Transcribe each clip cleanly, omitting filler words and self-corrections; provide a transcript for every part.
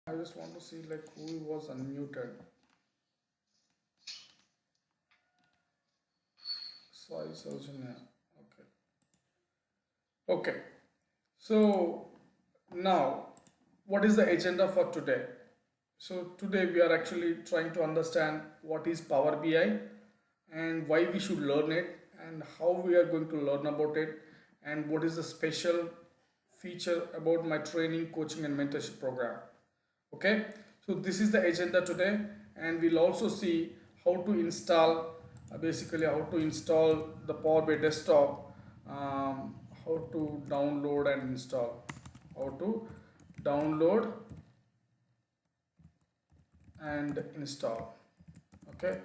I just want to see like who was unmuted. Sai Saujanya. Okay. Okay. So now, what is the agenda for today? So today we are actually trying to understand what is Power BI and why we should learn it and how we are going to learn about it and what is the special feature about my training, coaching and mentorship program. Okay, so this is the agenda today, and we'll also see how to install basically how to install the Power BI desktop, how to download and install, how to download and install. Okay,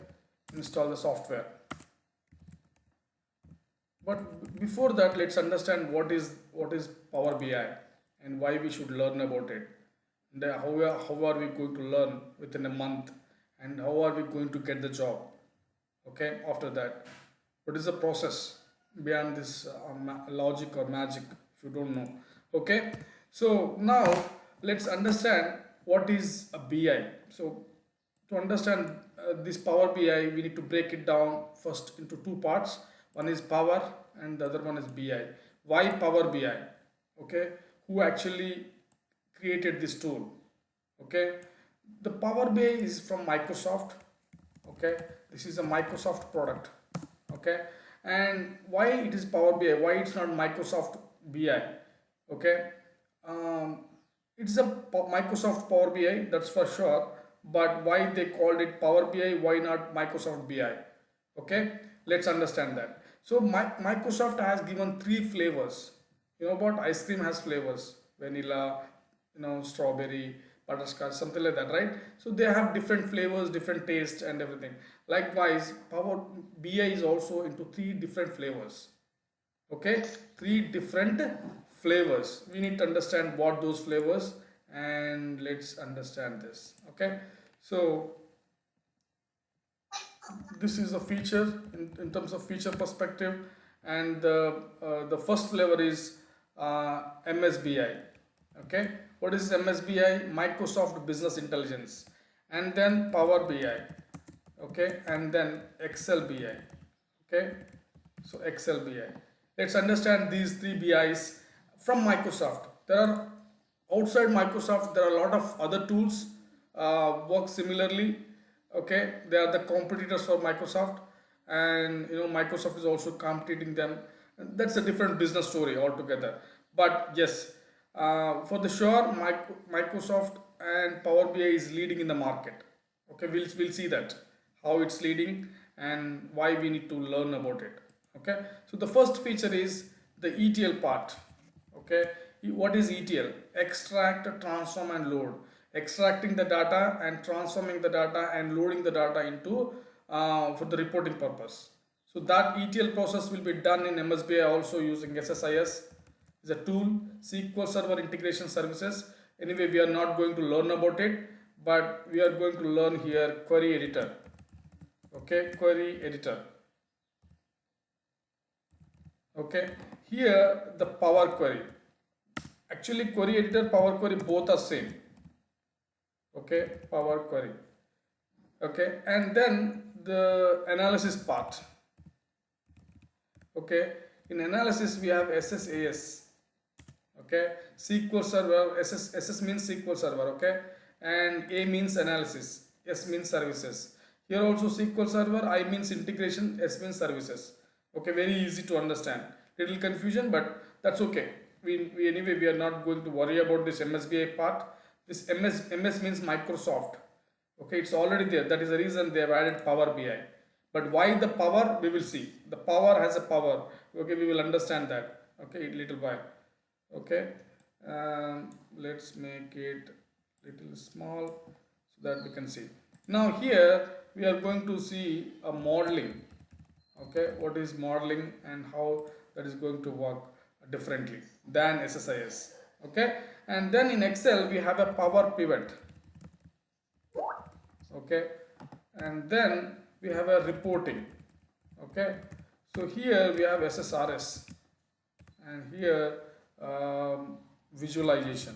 install the software. But before that, let's understand what is Power BI and why we should learn about it. And how are we going to learn within a month, and how are we going to get the job? Okay, after that, what is the process beyond this logic or magic? If you don't know, okay. So now let's understand what is a BI. So to understand this Power BI, we need to break it down first into two parts. One is Power and the other one is BI. Why Power BI? Okay, who actually created this tool? Okay, the Power BI is from Microsoft. Okay, this is a Microsoft product. Okay, and why it is Power BI? Why it's not Microsoft BI? Okay, um, it's a Microsoft Power BI, that's for sure. But why they called it Power BI? Why not Microsoft BI? Okay, let's understand that. So Microsoft has given three flavors. You know about ice cream has flavors: vanilla, strawberry, butterscotch, something like that, right? So they have different flavors, different tastes, and everything. Likewise, Power BI is also into three different flavors. Okay, three different flavors. We need to understand what those flavors, and let's understand this. Okay, so this is a feature in terms of feature perspective, and the first flavor is MSBI. Okay, what is MSBI? Microsoft Business Intelligence. And then Power BI. Okay, and then Excel BI. Okay, so Excel BI. Let's understand these three BIs from Microsoft. There are outside Microsoft, there are a lot of other tools work similarly. Okay, they are the competitors for Microsoft, and Microsoft is also competing them. That's a different business story altogether. But yes, for the sure, Microsoft and Power BI is leading in the market. Okay, we'll see that how it's leading and why we need to learn about it. Okay, so the first feature is the ETL part. Okay, what is ETL? Extract, transform and load. Extracting the data and transforming the data and loading the data into for the reporting purpose. So that ETL process will be done in MSBI also using SSIS. Is a tool, SQL Server Integration Services. Anyway, we are not going to learn about it, but we are going to learn here query editor. Okay, query editor. Okay, here the Power Query. Actually, query editor, Power Query, both are same. Okay, Power Query. Okay, and then the analysis part. Okay, in analysis we have SSAS. Okay, SQL Server. SS means SQL Server. Okay, and A means analysis, S means services. Here also SQL Server, I means integration, S means services. Okay, very easy to understand. Little confusion, but that's okay. We anyway we are not going to worry about this MSBI part. This MS means Microsoft. Okay, it's already there. That is the reason they have added Power BI. But why the power? We will see. The power has a power. Okay, we will understand that. Okay, little while. Okay, let's make it little small so that we can see. Now here we are going to see a modeling. Okay, what is modeling and how that is going to work differently than SSIS. Okay, and then in Excel we have a power pivot. Okay, and then we have a reporting. Okay, so here we have SSRS, and here visualization.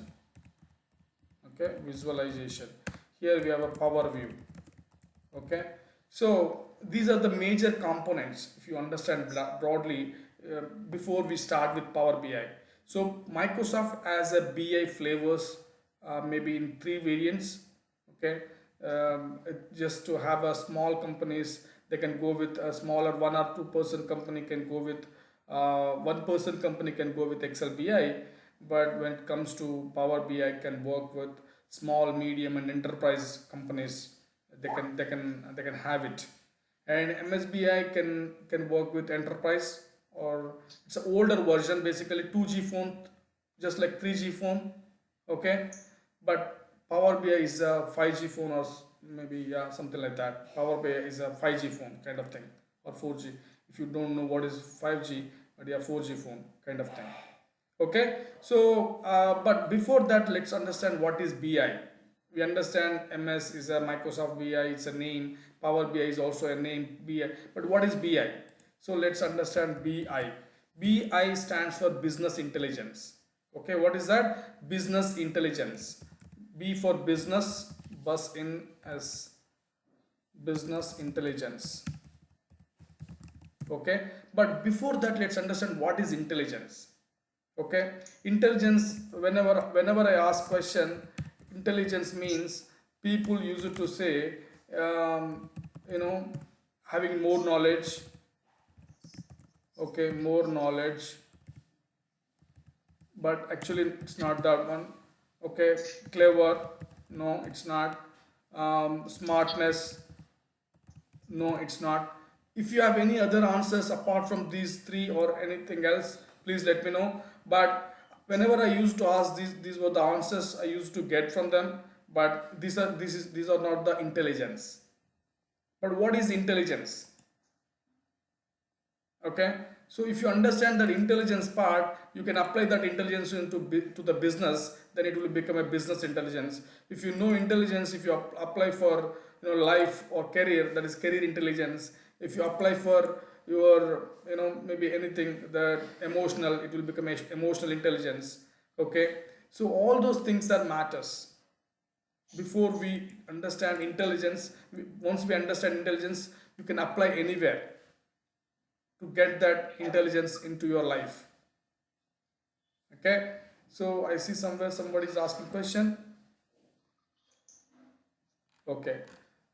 Okay, visualization. Here we have a power view. Okay, so these are the major components if you understand broadly before we start with Power BI. So Microsoft has a BI flavors, maybe in three variants. Okay, just to have a small companies, they can go with a smaller 1 or 2 person company can go with 1 person company can go with Excel BI, but when it comes to Power BI can work with small, medium and enterprise companies. They can have it. And MSBI can work with enterprise, or it's an older version, basically 2G phone, just like 3G phone. Okay, but Power BI is a 5G phone, or maybe, yeah, something like that. Power BI is a 5G phone kind of thing, or 4G. If you don't know what is 5G, but yeah, 4G phone kind of thing. Okay, so but before that, let's understand what is BI. We understand MS is a Microsoft BI, it's a name. Power BI is also a name, BI. But what is BI? So let's understand BI. BI stands for business intelligence. Okay, what is that? Business intelligence. B for business, bus in as business intelligence. Okay, but before that, let's understand what is intelligence. Okay, intelligence, whenever I ask question, intelligence means people use it to say, um, you know having more knowledge. Okay, more knowledge, but actually it's not that one. Okay, clever, no it's not. Smartness, no it's not. If you have any other answers apart from these three or anything else, please let me know. But whenever I used to ask these were the answers I used to get from them. But these are not the intelligence. But what is intelligence? Okay, so if you understand that intelligence part, you can apply that intelligence to the business, then it will become a business intelligence. If you know intelligence, if you apply for life or career, that is career intelligence. If you apply for your maybe anything that emotional, it will become emotional intelligence. Okay, so all those things that matters before we understand intelligence. Once we understand intelligence, you can apply anywhere to get that intelligence into your life. Okay, so I see somewhere somebody is asking question. Okay,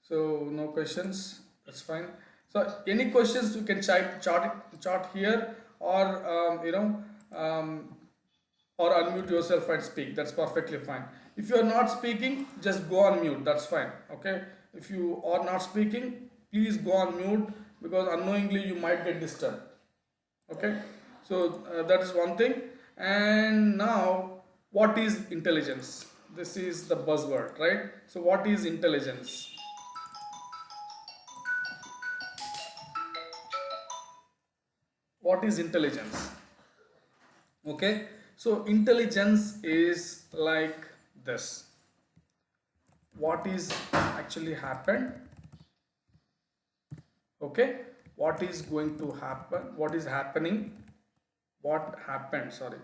so no questions, that's fine. So any questions you can chart here, or or unmute yourself and speak, that's perfectly fine. If you are not speaking, just go on mute, that's fine. Okay, if you are not speaking, please go on mute, because unknowingly you might get disturbed. Okay, so that is one thing. And now, what is intelligence? This is the buzzword, right? So what is intelligence? What is intelligence? Okay, so intelligence is like this. What is actually happened? Okay, what is going to happen? What is happening? What happened, sorry,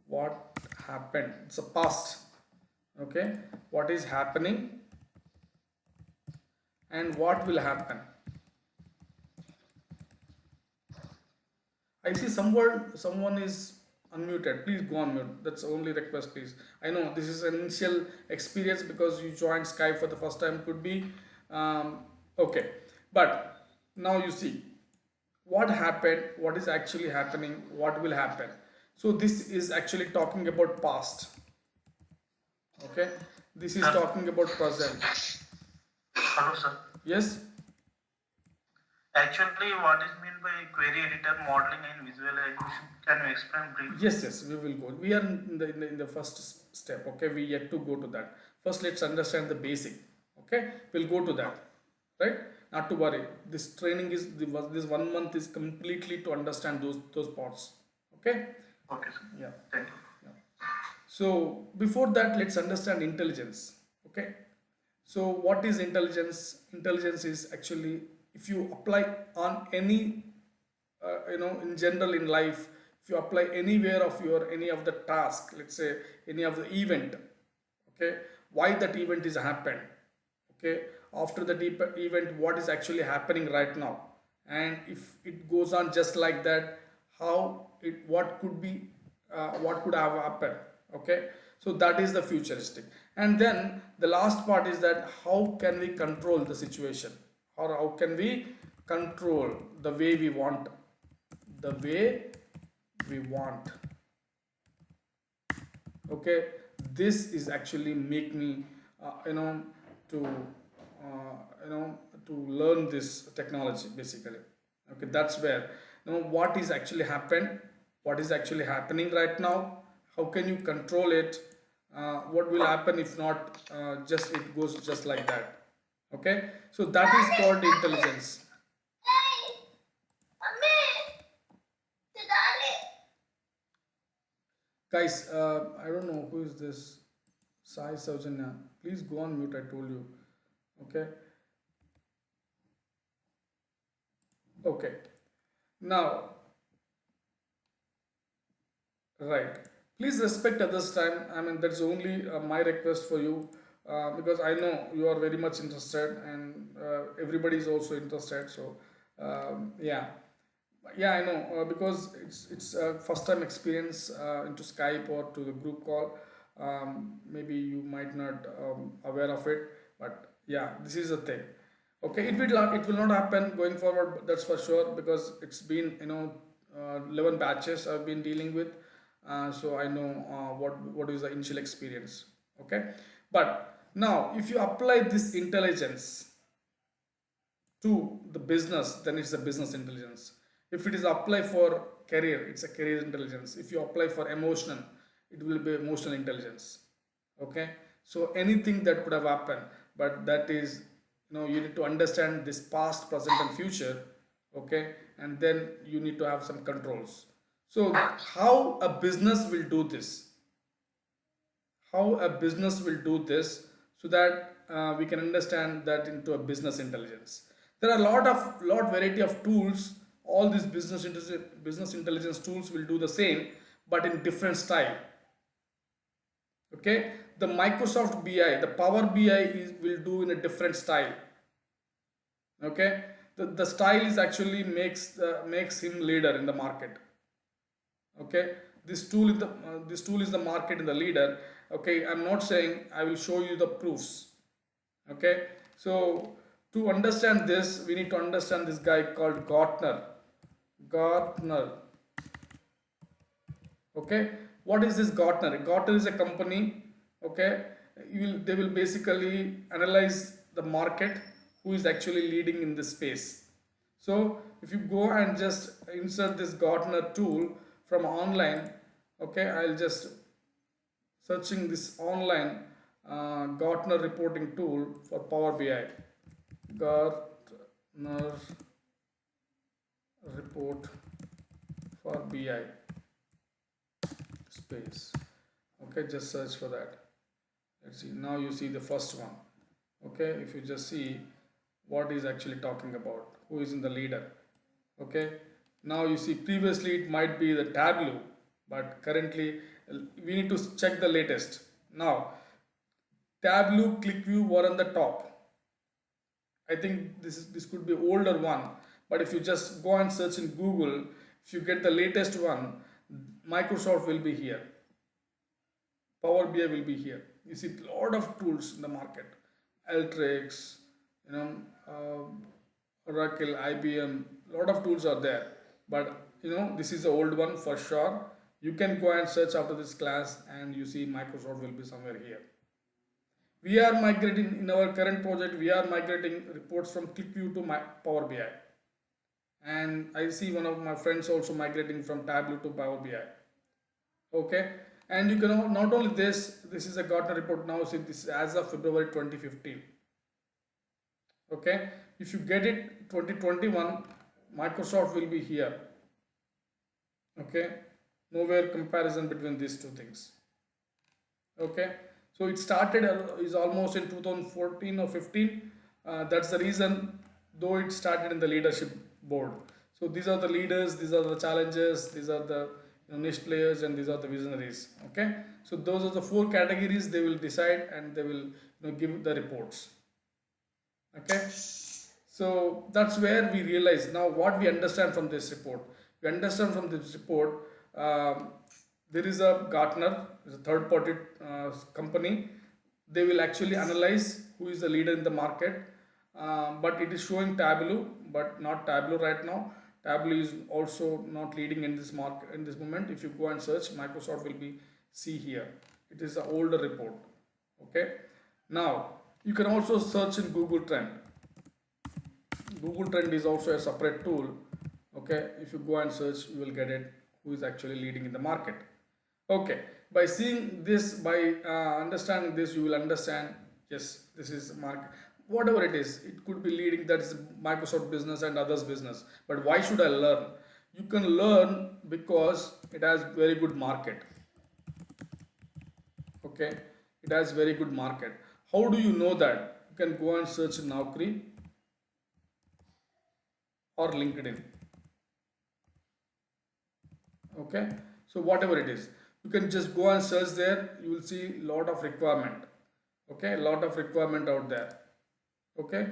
what happened, it's a past. Okay, what is happening and what will happen. I see someone is unmuted, please go on mute, that's the only request, please. I know this is an initial experience because you joined Skype for the first time, could be. Okay, but now you see what happened, what is actually happening, what will happen. So this is actually talking about past. Okay, this is talking about present. Hello, sir. Yes. Actually, what is meant by query editor, modeling, and visualization? Can you explain briefly? Yes, we will go. We are in the first step. Okay, we yet to go to that. First, let's understand the basic. Okay, we'll go to that. Right? Not to worry. This training is this 1 month is completely to understand those parts. Okay. Okay, sir. Yeah. Thank you. Yeah. So before that, let's understand intelligence. Okay. So what is intelligence? Intelligence is actually, if you apply on any, in general in life, if you apply anywhere of your any of the task, let's say any of the event, okay, why that event is happened. Okay, after the deep event, what is actually happening right now, and if it goes on just like that, how it, what could be, what could have happened. Okay, so that is the futuristic. And then the last part is that how can we control the situation, or how can we control the way we want, the way we want. Okay, this is actually make me to to learn this technology basically. Okay, that's where what is actually happened, what is actually happening right now, how can you control it, what will happen if not, just it goes just like that. Okay, so that is called intelligence. Guys, I don't know who is this Sai Saujanya. Please go on mute, I told you. Okay. Okay. Now, right. Please respect others' time. I mean, that's only my request for you, because I know you are very much interested, and everybody is also interested. So, yeah. Yeah, I know, because it's a first time experience into Skype or to the group call. Maybe you might not aware of it, but yeah, this is the thing. Okay, it will not happen going forward. That's for sure, because it's been 11 batches I've been dealing with, so I know what is the initial experience. Okay, but now if you apply this intelligence to the business, then it's a business intelligence. If it is apply for career, it's a career intelligence. If you apply for emotional, it will be emotional intelligence. Okay, so anything that could have happened, but that is, you need to understand this past, present, and future. Okay, and then you need to have some controls. So how a business will do this, how a business will do this, so that we can understand that into a business intelligence. There are a lot variety of tools. All these business intelligence tools will do the same, but in different style. Okay, the Microsoft BI, the Power BI will do in a different style. Okay, the style is actually makes him leader in the market. Okay, this tool is the market and the leader. Okay, I'm not saying, I will show you the proofs. Okay, so to understand this, we need to understand this guy called Gartner. Okay, what is this Gartner is a company. Okay, they will basically analyze the market, who is actually leading in this space. So if you go and just insert this Gartner tool from online. Okay, I'll just searching this online Gartner reporting tool for Power BI. Gartner report for BI space. Okay, just search for that. Let's see, now you see the first one. Okay, if you just see what is actually talking about, who is in the leader. Okay, now you see previously it might be the Tableau, but currently we need to check the latest. Now Tableau, ClickView were on the top. I think this could be older one, but if you just go and search in Google, if you get the latest one, Microsoft will be here, Power BI will be here. You see a lot of tools in the market, Alteryx, Oracle, IBM, lot of tools are there. But this is the old one for sure. You can go and search after this class, and you see Microsoft will be somewhere here. We are migrating in our current project. We are migrating reports from ClickView to Power BI, and I see one of my friends also migrating from Tableau to Power BI. Okay, and you can not only this. This is a Gartner report now. See, this is as of February 2015. Okay, if you get it 2021, Microsoft will be here. Okay, nowhere comparison between these two things. Okay, so it started is almost in 2014 or 15. That's the reason, though it started in the leadership board. So these are the leaders, these are the challenges, these are the niche players, and these are the visionaries. Okay, so those are the four categories they will decide, and they will give the reports. Okay, so that's where we realize now what we understand from this report. We understand from this report, there is a Gartner, is a third party company. They will actually analyze who is the leader in the market, but it is showing Tableau, but not Tableau right now. Tableau is also not leading in this market in this moment. If you go and search, Microsoft will be see here. It is an older report. Okay, now you can also search in Google Trend. Google Trend is also a separate tool. Okay, if you go and search, you will get it who is actually leading in the market. Okay, by seeing this, by understanding this, you will understand, yes, this is market. Whatever it is, it could be leading, that is Microsoft business and others business. But why should I learn? You can learn because it has very good market. Okay, it has very good market. How do you know that? You can go and search Naukri or LinkedIn. Okay, so whatever it is, you can just go and search there. You will see lot of requirement. Okay, a lot of requirement out there. Okay,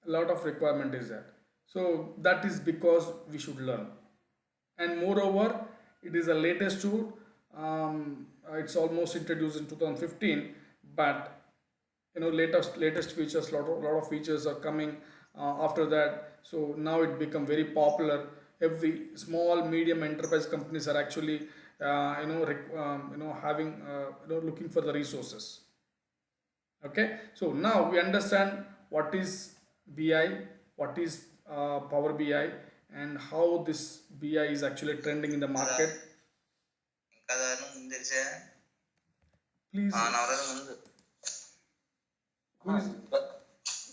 a lot of requirement is there. So that is because we should learn. And moreover, it is a latest tool. It's almost introduced in 2015, but latest features, lot of features are coming after that. So now it become very popular. Every small medium enterprise companies are actually having looking for the resources. Okay, so now we understand what is BI, what is Power BI, and how this BI is actually trending in the market. Please,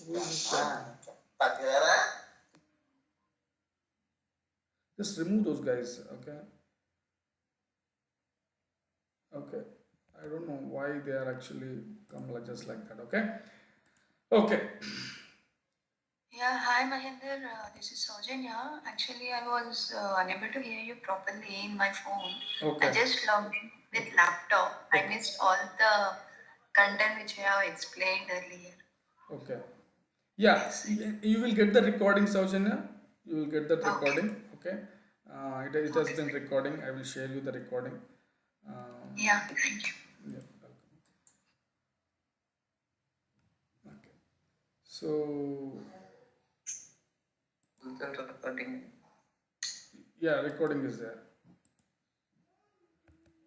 who is this guy? Just remove those guys. Okay, okay. I don't know why they are actually come like just like that. Okay, okay. Yeah, hi Mahinder, this is Saujanya. Actually, I was unable to hear you properly in my phone. Okay. I just logged in with laptop. I missed all the content which you have explained earlier. Okay. Yeah, Yes. you will get the recording, Saujanya. You will get that Okay. recording. Okay. It has been recording. I will share you the recording. Yeah, thank you. Yeah, welcome. Okay. So, Recording. yeah, recording is there.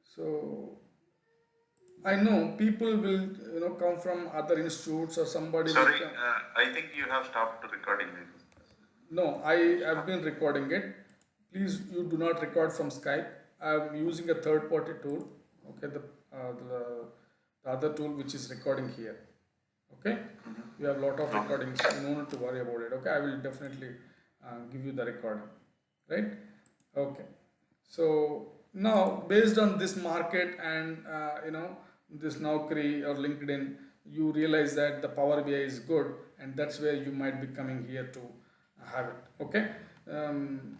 So, I know people will come from other institutes or somebody. Sorry, will come. I think you have stopped recording. No, I have been recording it. Please, you do not record from Skype. I am using a third-party tool. Okay, the other tool which is recording here. Okay, you have a lot of recordings. You don't need to worry about it. Okay, I will definitely give you the recording. Right? Okay. So now, based on this market and this Naukri or LinkedIn, you realize that the Power BI is good, and that's where you might be coming here to have it. Okay.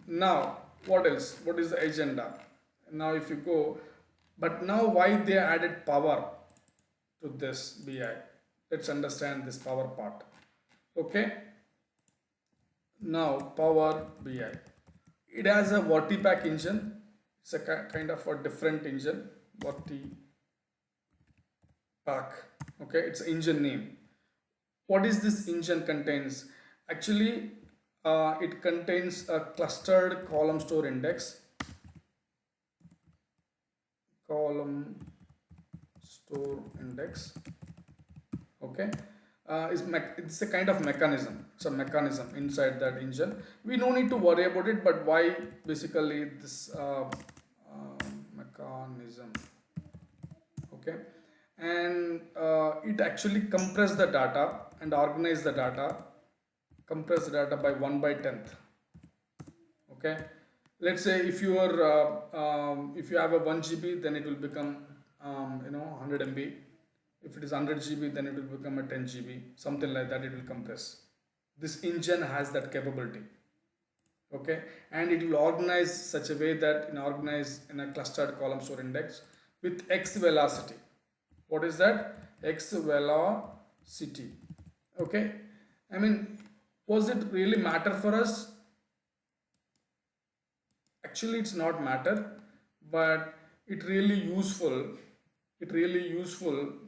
Now, what else? What is the agenda? Now, if you go, but now why they added power to this BI? Let's understand this power part. Okay. Now, Power BI. It has a Vertipack engine. It's a kind of a different engine. Vertipack. Okay, it's engine name. What is this engine contains? Actually, it contains a clustered column store index. Column store index. Okay. It's a kind of mechanism. It's a mechanism inside that engine. We no need to worry about it, but why basically this mechanism? Okay, and it actually compress the data and organize the data, compress the data by 1/10th. Okay, let's say if you are if you have a 1 GB, then it will become 100 MB. If it is 100 GB, then it will become a 10 GB, something like that. It will compress. This engine has that capability. okay, and it will organize such a way that organize in a clustered column store index with x velocity. What is that? X velocity. Okay, I mean, was it really matter for us? Actually it's not matter, but it really useful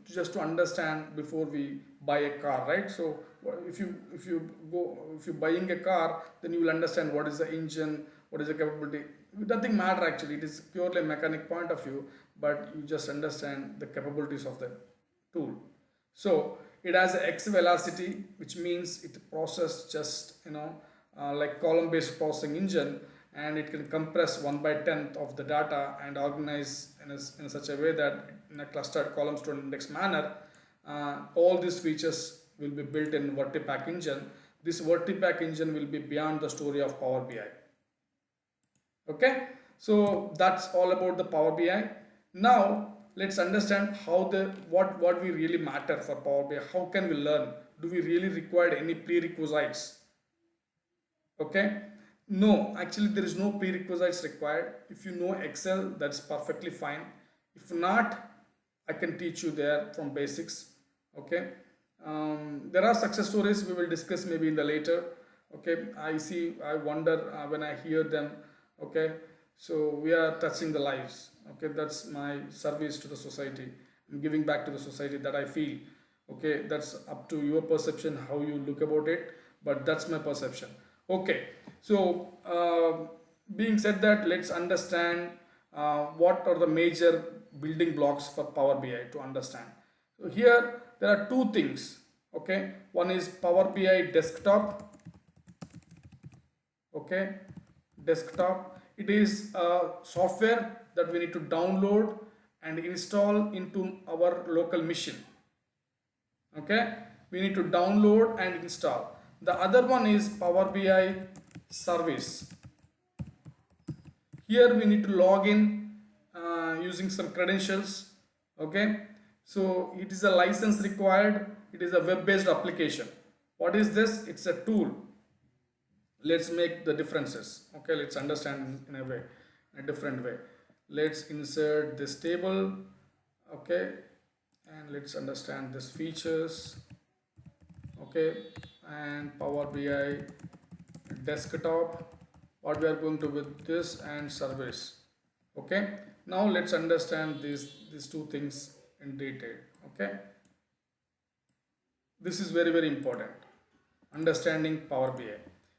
just to understand before we buy a car, right? So if you buying a car, then you will understand what is the engine, what is the capability. Nothing matter actually, it is purely a mechanic point of view, but you just understand the capabilities of the tool. So it has a x velocity, which means it process just like column based processing engine, and it can compress 1 by 10th of the data and organize in such a way that in a clustered column store index manner, all these features will be built in Vertipack engine. This Vertipack engine will be beyond the story of Power BI. Okay, so that's all about the Power BI. Now let's understand how what we really matter for Power BI. How can we learn? Do we really require any prerequisites? Okay, no, actually there is no prerequisites required. If you know Excel, that's perfectly fine. If not, I can teach you there from basics. Okay, there are success stories we will discuss maybe in the later. Okay, I wonder when I hear them. Okay, so we are touching the lives. Okay, that's my service to the society. I'm giving back to the society that I feel. Okay, that's up to your perception how you look about it, but that's my perception. Okay, so being said that, let's understand what are the major building blocks for Power BI to understand. So here there are two things. Okay, one is Power BI desktop. Okay, desktop, it is a software that we need to download and install into our local machine. Okay, we need to download and install. The other one is Power BI service. Here we need to log in using some credentials. Okay, so it is a license required. It is a web-based application. What is this? It's a tool. Let's make the differences. Okay, let's understand in a different way. Let's insert this table. Okay, and let's understand this features. Okay, and Power BI desktop, what we are going to with this, and service. Okay, now let's understand these two things in detail. Okay, this is very important, understanding Power BI.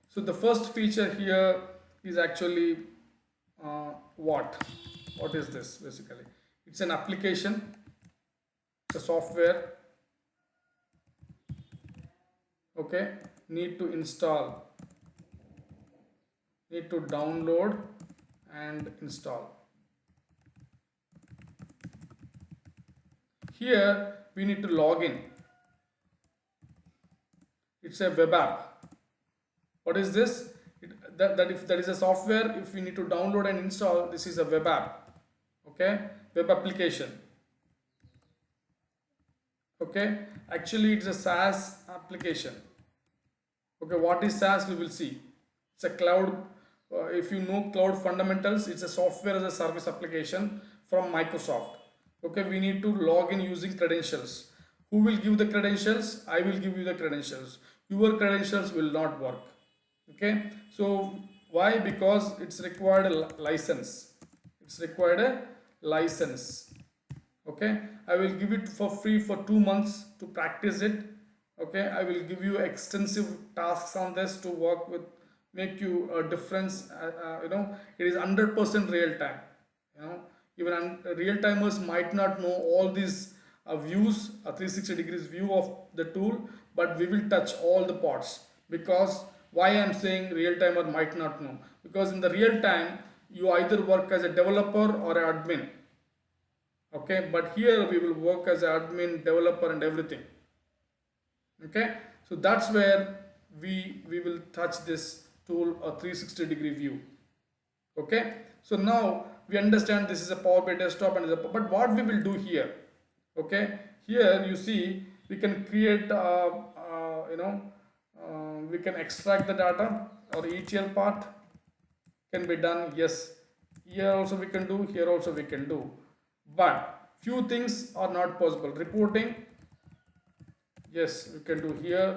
So the first feature here is actually what is this basically? It's an application, it's a software. Okay, need to install, need to download and install. Here we need to log in. It's a web app. What is this? That if that is a software, if we need to download and install, this is a web app. Okay, web application. Okay, actually it's a SaaS application. Okay, what is SaaS? We will see. It's a cloud. If you know cloud fundamentals, it's a software as a service application from Microsoft. Okay, we need to log in using credentials. Who will give the credentials? I will give you the credentials. Your credentials will not work. Okay, so why? Because it's required a license. It's required a license. Okay, I will give it for free for 2 months to practice it. Okay, I will give you extensive tasks on this to work with, make you a difference. It is 100% real time. Even real timers might not know all these views, a 360 degrees view of the tool, but we will touch all the parts. Because why I am saying real timer might not know, because in the real time you either work as a developer or an admin. Okay, but here we will work as an admin, developer and everything. Okay, so that's where we will touch this tool, a 360 degree view. Okay, so now we understand this is a Power BI desktop, but what we will do here? Okay, here you see we can create we can extract the data or ETL part. can be done. Yes, here also we can do, here also we can do, but few things are not possible. Reporting, yes, we can do here,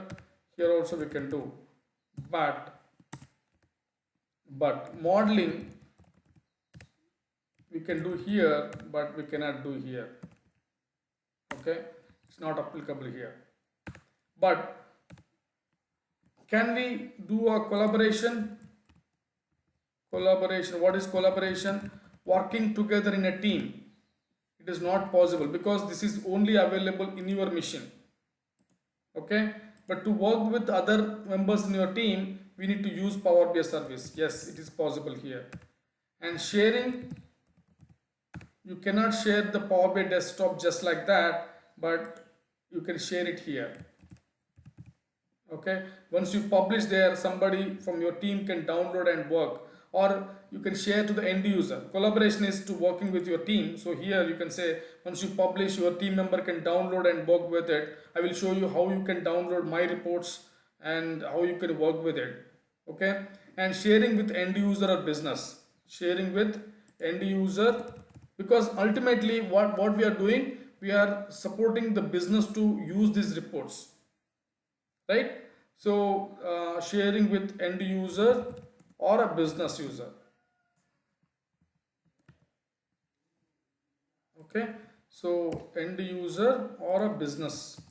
here also we can do, but modeling we can do here, but we cannot do here. Okay, it's not applicable here. But can we do a collaboration? Collaboration, what is collaboration? Working together in a team. It is not possible because this is only available in your machine. Okay, but to work with other members in your team, we need to use Power BI service. Yes, it is possible here. And sharing, you cannot share the Power BI desktop just like that, but you can share it here. Okay, once you publish there, somebody from your team can download and work, or you can share to the end user. Collaboration is to working with your team. So here you can say, once you publish, your team member can download and work with it. I will show you how you can download my reports and how you can work with it. Okay, and sharing with end user or business, sharing with end user, because ultimately what we are doing, we are supporting the business to use these reports, right? So sharing with end user or a business user. Okay, so end user or a business.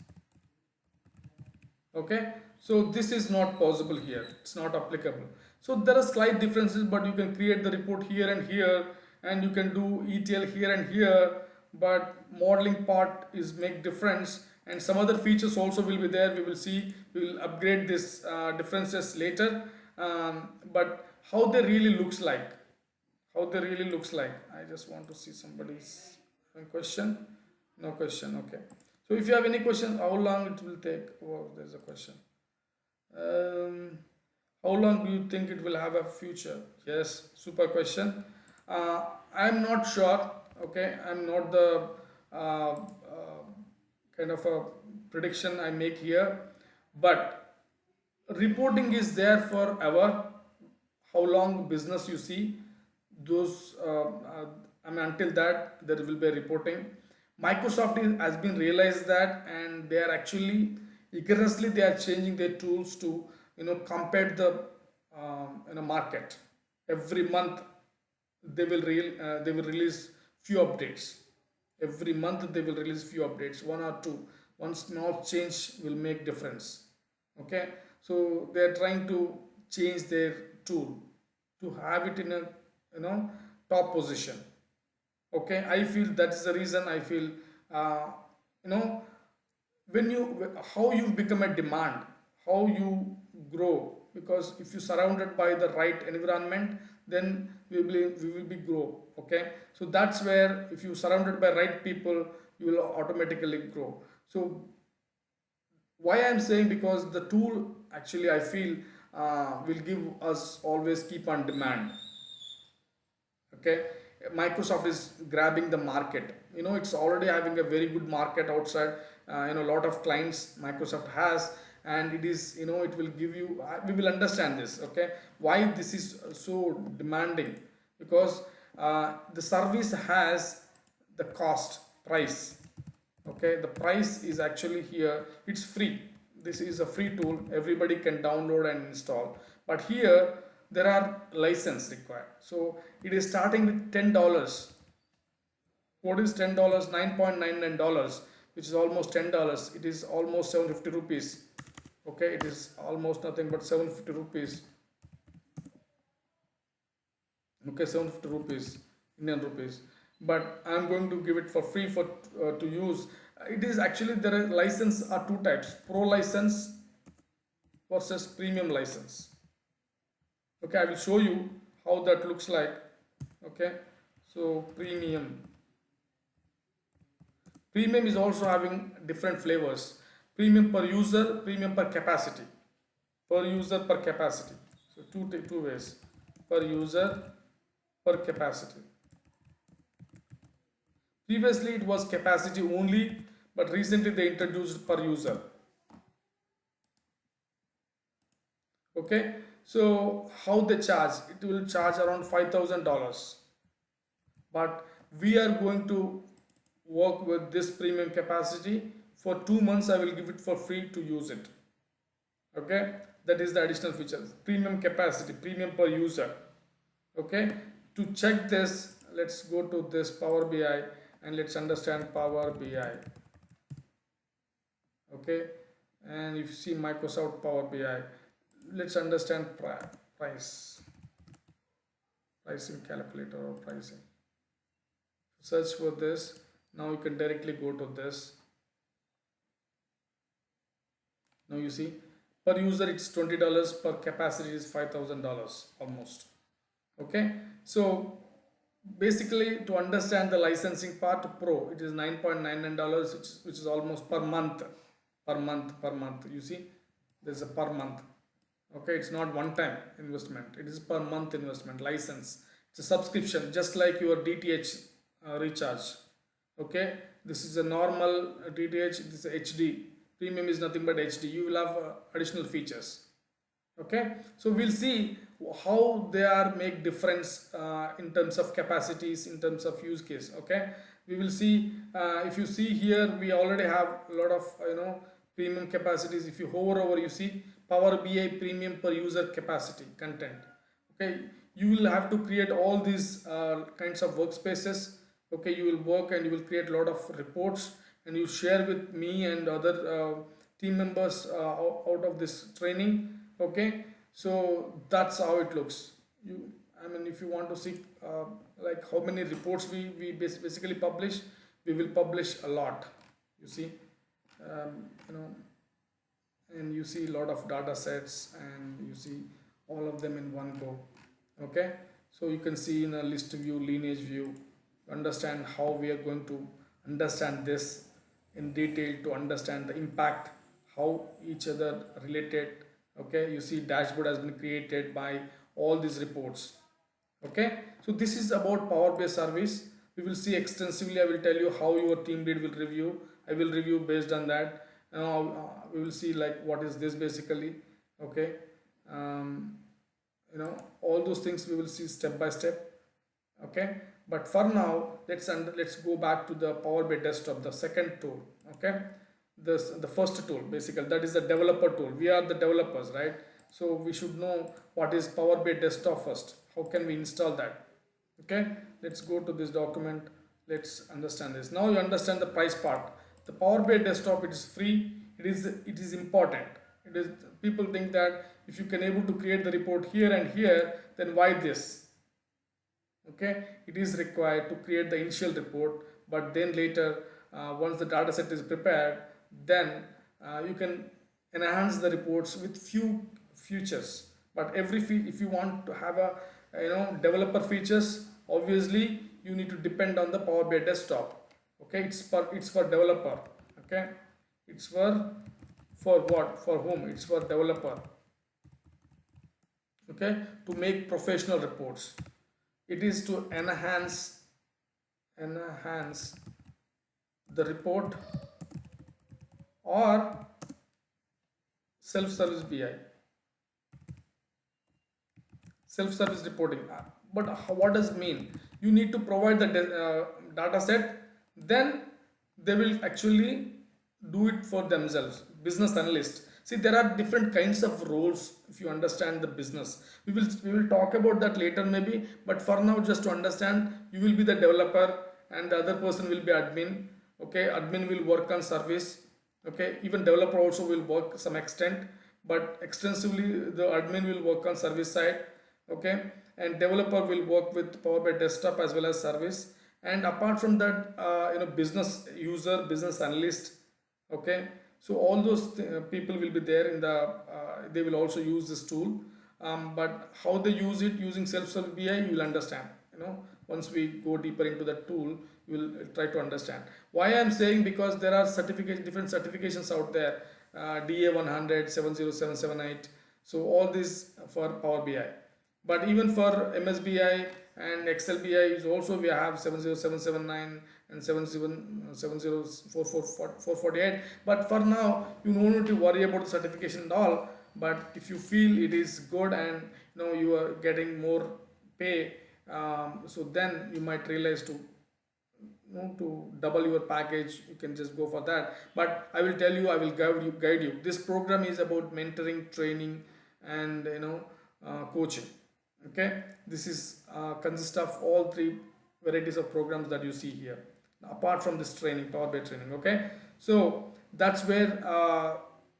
Okay, so this is not possible here, it's not applicable. So there are slight differences, but you can create the report here and here, and you can do ETL here and here, but modeling part is make difference, and some other features also will be there. We will see, we will upgrade this differences later. But how they really looks like, how they really looks like, I just want to see somebody's question. No question. Okay, so if you have any question, how long it will take? Oh, there's a question. How long do you think it will have a future? Yes, super question. I'm not sure. Okay, I'm not the kind of a prediction I make here, but reporting is there forever. How long business you see, those I mean, until that there will be reporting. Microsoft has been realized that, and they are actually rigorously they are changing their tools to compare the market. Every month they will release few updates. Every month they will release few updates, one or two. One small change will make difference. Okay, so they are trying to change their tool to have it in a top position. Okay, I feel that is the reason. I feel uh, you know when you, how you become a demand, how you grow, because if you surrounded by the right environment, then we will be grow. Okay, so that's where, if you surrounded by right people, you will automatically grow. So why I'm saying, because the tool actually I feel will give us always keep on demand. Okay, Microsoft is grabbing the market. It's already having a very good market outside. A lot of clients Microsoft has, and it is, it will give you, we will understand this. Okay, why this is so demanding? Because the service has the cost price. Okay, the price is actually here, it's free. This is a free tool, everybody can download and install. But here there are license required, so it is starting with $10. What is $10? $9.99, which is almost $10. It is almost 750 rupees. Okay, it is almost nothing but 750 rupees. Okay, 750 rupees, Indian rupees. But I'm going to give it for free for to use. It is actually, there are license are two types: pro license versus premium license. Okay, I will show you how that looks like. Okay, so premium is also having different flavors: premium per user, premium per capacity. Per user, per capacity. So two ways: per user, per capacity. Previously it was capacity only, but recently they introduced per user. Okay, So how they charge? It will charge around $5,000, but we are going to work with this premium capacity for 2 months. I will give it for free to use it. Okay, that is the additional feature, premium capacity, premium per user. Okay, to check this, let's go to this Power BI and let's understand Power BI. Okay, and if you see Microsoft Power BI, let's understand pricing calculator or pricing. Search for this. Now you can directly go to this. Now you see, per user it's $20, per capacity is $5,000 almost. Okay, so basically to understand the licensing part, pro, it is $9.99, which is almost per month. You see, there's a per month. Okay, it's not one time investment, it is per month investment license. It's a subscription, just like your DTH recharge. Okay, this is a normal DTH, this is HD. Premium is nothing but HD. You will have additional features. Okay, so we'll see how they are make difference in terms of capacities, in terms of use case. Okay, we will see. If you see here, we already have a lot of premium capacities. If you hover over, you see Power BI premium per user capacity content. Okay, you will have to create all these kinds of workspaces. Okay, you will work and you will create a lot of reports and you share with me and other team members out of this training. Okay, so that's how it looks. If you want to see like how many reports we basically publish, we will publish a lot. You see, and you see a lot of data sets and you see all of them in one go. Okay, so you can see in a list view, lineage view, understand how we are going to understand this in detail, to understand the impact, how each other related. Okay, you see dashboard has been created by all these reports. Okay, so this is about Power BI service. We will see extensively. I will tell you how your team lead will review. I will review based on that. We will see like what is this basically. Okay, all those things we will see step by step. Okay, but for now let's go back to the Power BI desktop, the second tool. Okay, the first tool basically, that is the developer tool. We are the developers, right? So we should know what is Power BI desktop first. How can we install that? Okay, let's go to this document. Let's understand this. Now you understand the price part. The Power BI desktop, it is free. It is important. It is, people think that if you can able to create the report here and here, then why this? Okay, it is required to create the initial report, but then later once the data set is prepared, then you can enhance the reports with few features. But if you want to have a developer features, obviously you need to depend on the Power BI desktop. Okay, it's for developer. Okay, it's for what, for whom? It's for developer. Okay, to make professional reports. It is to enhance the report or self-service BI, self-service reporting. But what does it mean? You need to provide the data set, then they will actually do it for themselves. Business analyst. See, there are different kinds of roles if you understand the business. We will talk about that later maybe, but for now just to understand, you will be the developer and the other person will be admin. Okay, admin will work on service. Okay, even developer also will work some extent, but extensively the admin will work on service side. Okay, and developer will work with Power BI desktop as well as service. And apart from that, business user, business analyst. Okay, so all those people will be there in the they will also use this tool. But how they use it using self-service BI, you will understand. Once we go deeper into the tool, you will try to understand. Why I am saying, because there are different certifications out there, DA 100, 70778. So all this for Power BI. But even for MSBI and Excel BI is also, we have 70779 and 7070448. But for now, you don't need to worry about the certification and all. but if you feel it is good and you are getting more pay, so then you might realize to to double your package. You can just go for that, but I will tell you, I will guide you. This program is about mentoring, training, and coaching. Okay, this is consists of all three varieties of programs that you see here, apart from this training, Power BI training. Okay, so that's where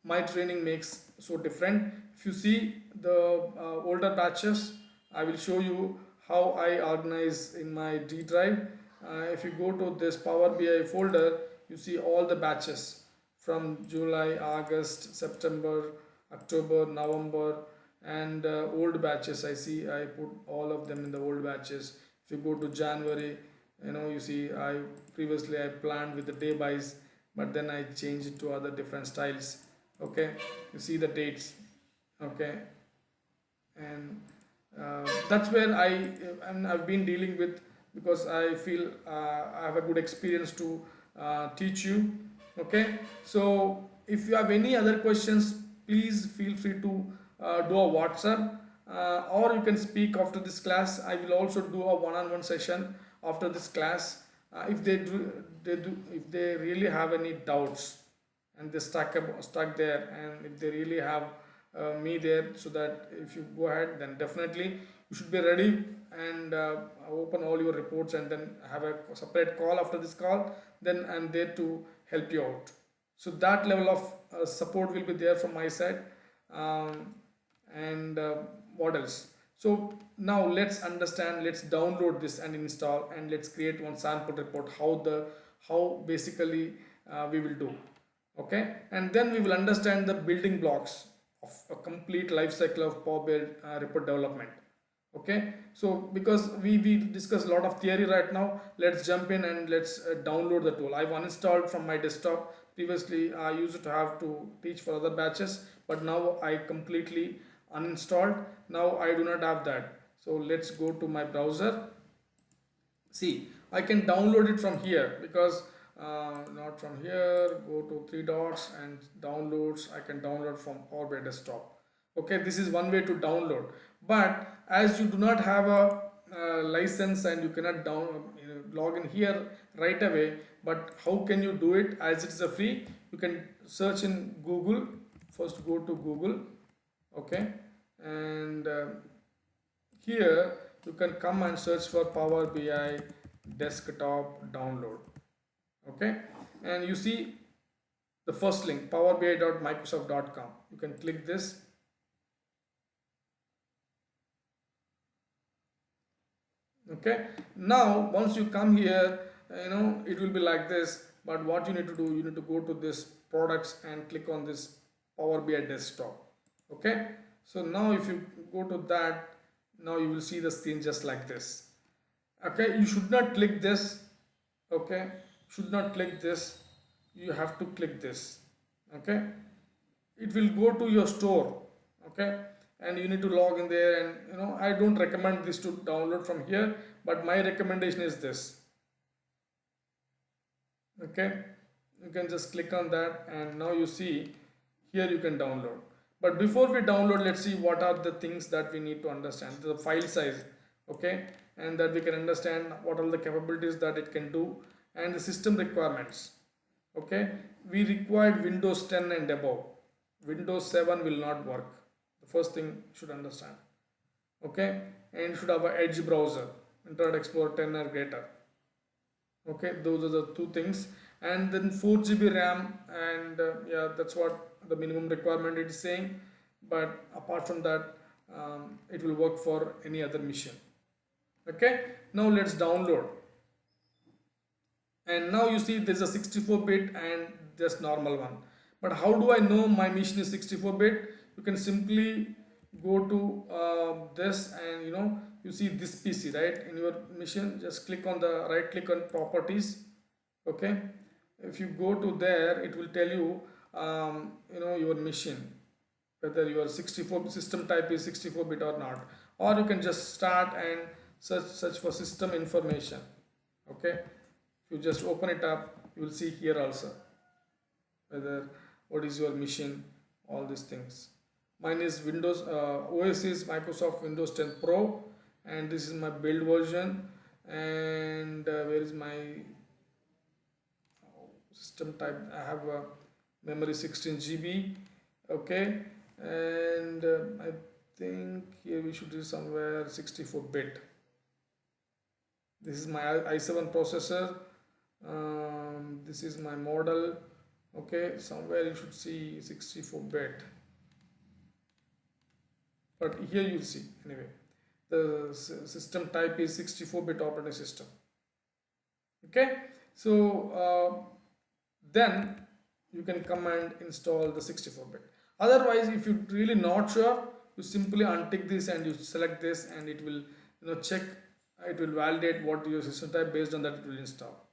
my training makes so different. If you see the older batches, I will show you how I organize in my D drive. If you go to this Power BI folder, you see all the batches from July, August, September, October, November, and old batches. I see I put all of them in the old batches. If you go to January, you see I previously I planned with the day buys, but then I changed it to other different styles. Okay, you see the dates. Okay, and that's where I've been dealing with, because I feel I have a good experience to teach you. Okay, so if you have any other questions, please feel free to do a WhatsApp, or you can speak after this class. I will also do a one-on-one session after this class. If if they really have any doubts and they stuck there, and if they really have me there, so that if you go ahead, then definitely you should be ready and open all your reports, and then have a separate call after this call. Then I'm there to help you out. So that level of support will be there from my side. um, and what else? So now let's understand, let's download this and install, and let's create one sample report, how basically we will do. Okay, and then we will understand the building blocks of a complete life cycle of Power BI report development. Okay, so because we discuss a lot of theory right now, let's jump in and let's download the tool. I've uninstalled from my desktop. Previously I used to have to teach for other batches, but now I completely uninstalled. Now I do not have that. So let's go to my browser. See, I can download it from here, because not from here. Go to three dots and downloads. I can download from Power BI desktop. Okay, this is one way to download, but as you do not have a license and you cannot log in here right away, but how can you do it? As it is a free, you can search in Google. First go to Google. Okay, and here you can come and search for Power BI desktop download. Okay, and you see the first link, powerbi.microsoft.com. You can click this. Okay, now once you come here, it will be like this, but what you need to do, you need to go to this products and click on this Power BI desktop. Okay, so now if you go to that, now you will see the screen just like this. Okay, you should not click this. Okay, should not click this, you have to click this. Okay, it will go to your store. Okay, and you need to log in there, and I don't recommend this to download from here, but my recommendation is this. Okay, you can just click on that, and now you see here you can download. But before we download, let's see what are the things that we need to understand. The file size. Okay, and that we can understand what are the capabilities that it can do, and the system requirements. Okay, we required Windows 10 and above. Windows 7 will not work. The first thing you should understand. Okay, and you should have an Edge browser, Internet Explorer 10 or greater. Okay, those are the two things. And then 4 GB RAM, and yeah, that's what the minimum requirement it is saying. But apart from that, it will work for any other machine. Okay, now let's download. And now you see there's a 64-bit and just normal one. But how do I know my machine is 64-bit? You can simply go to this, and you see this PC, right, in your machine. Just click on the right click on properties. Okay, if you go to there, it will tell you your machine, whether your 64 system type is 64-bit or not, or you can just start and search for system information. Okay, if you just open it up, you will see here also whether what is your machine, all these things. Mine is Windows, OS is Microsoft Windows 10 Pro, and this is my build version. And where is my system type? I have memory 16 GB. Okay, and I think here we should do somewhere 64-bit. This is my i7 processor. This is my model. Okay, somewhere you should see 64-bit, but here you see anyway the system type is 64-bit operating system. Okay, so then you can come and install the 64-bit. Otherwise, if you're really not sure, you simply untick this and you select this, and it will check, it will validate what your system type. Based on that, it will install.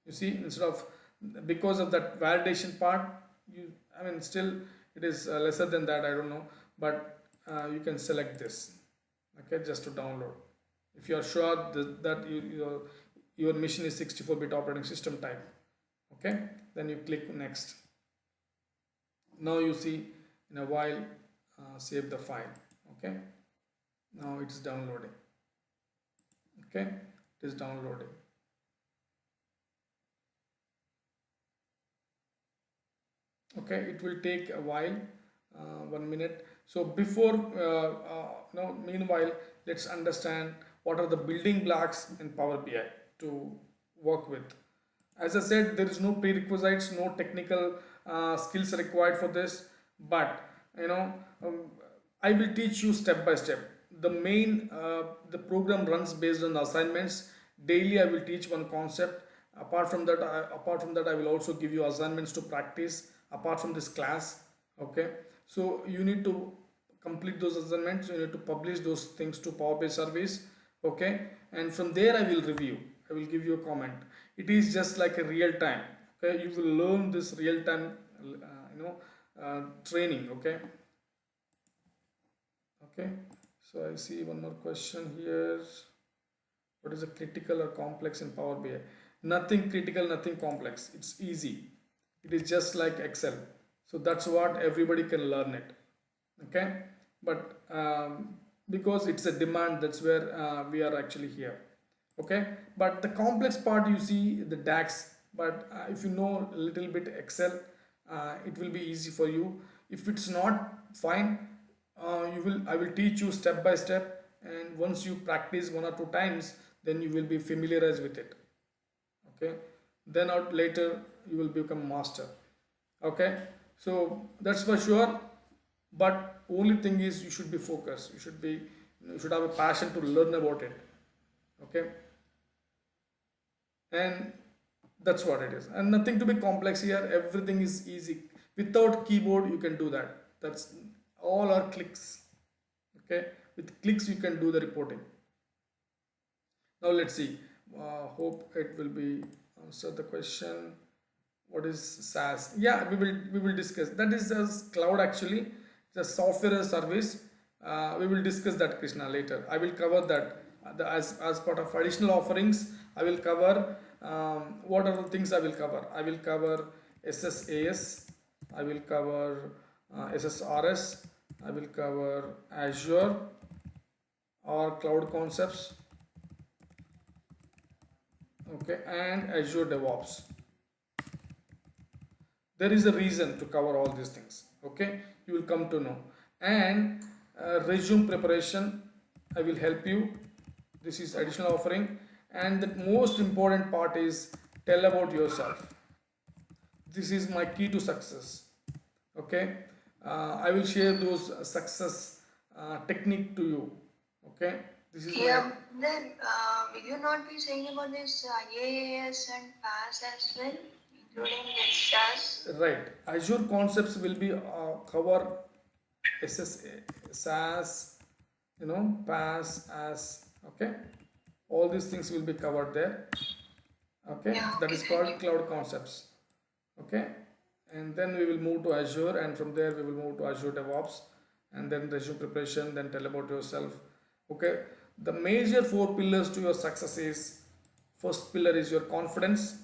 You see, instead of, because of that validation part, you, I mean, still it is lesser than that, I don't know, but you can select this, okay, just to download. If you are sure that your machine is 64-bit operating system type, okay, then you click next. Now you see, in a while, save the file. Okay, now it's downloading. Okay, it is downloading. Okay, it will take a while, 1 minute. So before meanwhile, let's understand what are the building blocks in Power BI to work with. As I said, there is no prerequisites, no technical skills required for this, but I will teach you step by step. The program runs based on the assignments. Daily I will teach one concept. Apart from that, I will also give you assignments to practice apart from this class. Okay, so you need to complete those assignments. You need to publish those things to Power BI service. Okay, and from there I will review. I will give you a comment. It is just like a real time. Okay, you will learn this real time training. Okay. Okay, so I see one more question here. What is a critical or complex in Power BI? Nothing critical, nothing complex. It's easy. It is just like Excel. So that's what everybody can learn it. Okay, but because it's a demand, that's where we are actually here. Okay, but the complex part, you see the DAX. But if you know a little bit Excel, it will be easy for you. If it's not, fine. I will teach you step by step, and once you practice 1 or 2 times, then you will be familiarized with it. Okay, then out later you will become master. Okay, so that's for sure. But only thing is, you should be focused. You should have a passion to learn about it. Okay, and that's what it is, and nothing to be complex here. Everything is easy. Without keyboard you can do that. That's all are clicks. Okay, with clicks you can do the reporting. Now let's see. Hope it will be answer the question. What is SaaS? Yeah, we will discuss. That is a cloud actually. The software as a service. We will discuss that, Krishna, later. I will cover that as part of additional offerings. I will cover what are the things I will cover. I will cover SSAS. I will cover SSRS. I will cover Azure or cloud concepts. Okay, and Azure DevOps. There is a reason to cover all these things. Okay, you will come to know. And resume preparation, I will help you. This is additional offering. And the most important part is tell about yourself. This is my key to success. Okay, I will share those success technique to you. Okay, this is Yeah, then will you not be saying about this IaaS and PaaS as well, including this SaaS? right. Azure concepts will be cover SS, SaaS, PaaS, as. Okay, all these things will be covered there. Okay, Yeah, that okay, is thank called you. cloud concepts. Okay, and then we will move to Azure, and from there we will move to Azure DevOps, and then resume preparation, then tell about yourself. Okay, the major 4 pillars to your success is: first pillar is your confidence,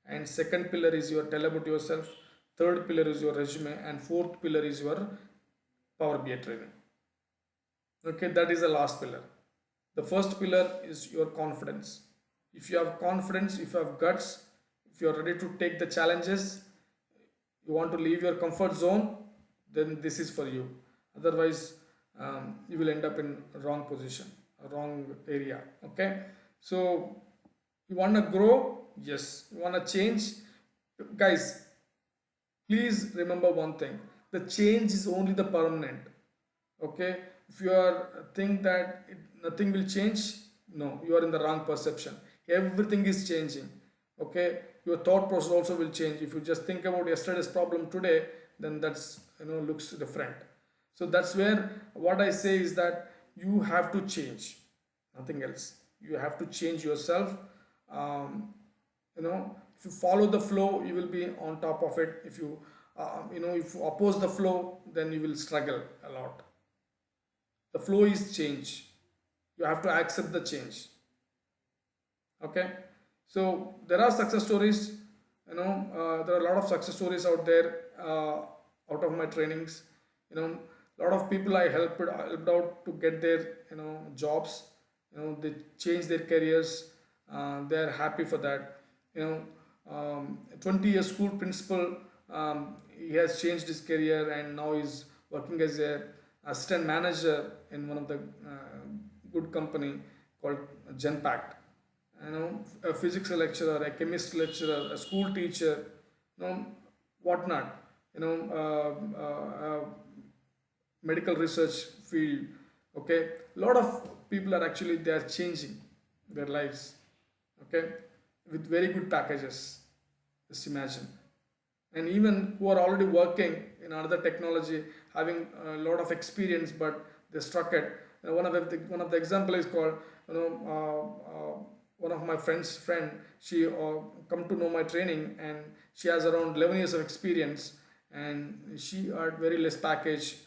and second pillar is your tell about yourself, third pillar is your resume, and fourth pillar is your Power BI training. Okay, that is the last pillar. The first pillar is your confidence. If you have confidence, if you have guts, if you are ready to take the challenges, you want to leave your comfort zone, then this is for you. Otherwise, you will end up in wrong position, a wrong area. Okay, so you want to grow, yes. You want to change, guys. Please remember one thing: the change is only the permanent. Okay, if you are think that nothing will change, no, you are in the wrong perception. Everything is changing. Okay, your thought process also will change. If you just think about yesterday's problem today, then that's looks different. So that's where what I say is that you have to change, nothing else. You have to change yourself. um, if you follow the flow, you will be on top of it. If you if you oppose the flow, then you will struggle a lot. The flow is change. You have to accept the change. Okay, so there are success stories. There are a lot of success stories out there, out of my trainings. A lot of people I helped out to get their jobs. They change their careers. They are happy for that. 20 year school principal, he has changed his career and now is working as a assistant manager in one of the good company called Genpact. A physics lecturer, a chemistry lecturer, a school teacher, whatnot. Medical research field. Okay, a lot of people are actually they are changing their lives. Okay, with very good packages. Just imagine. And even who are already working in another technology, having a lot of experience, but they struck at one of the example is called one of my friend. She come to know my training, and she has around 11 years of experience, and she had very less package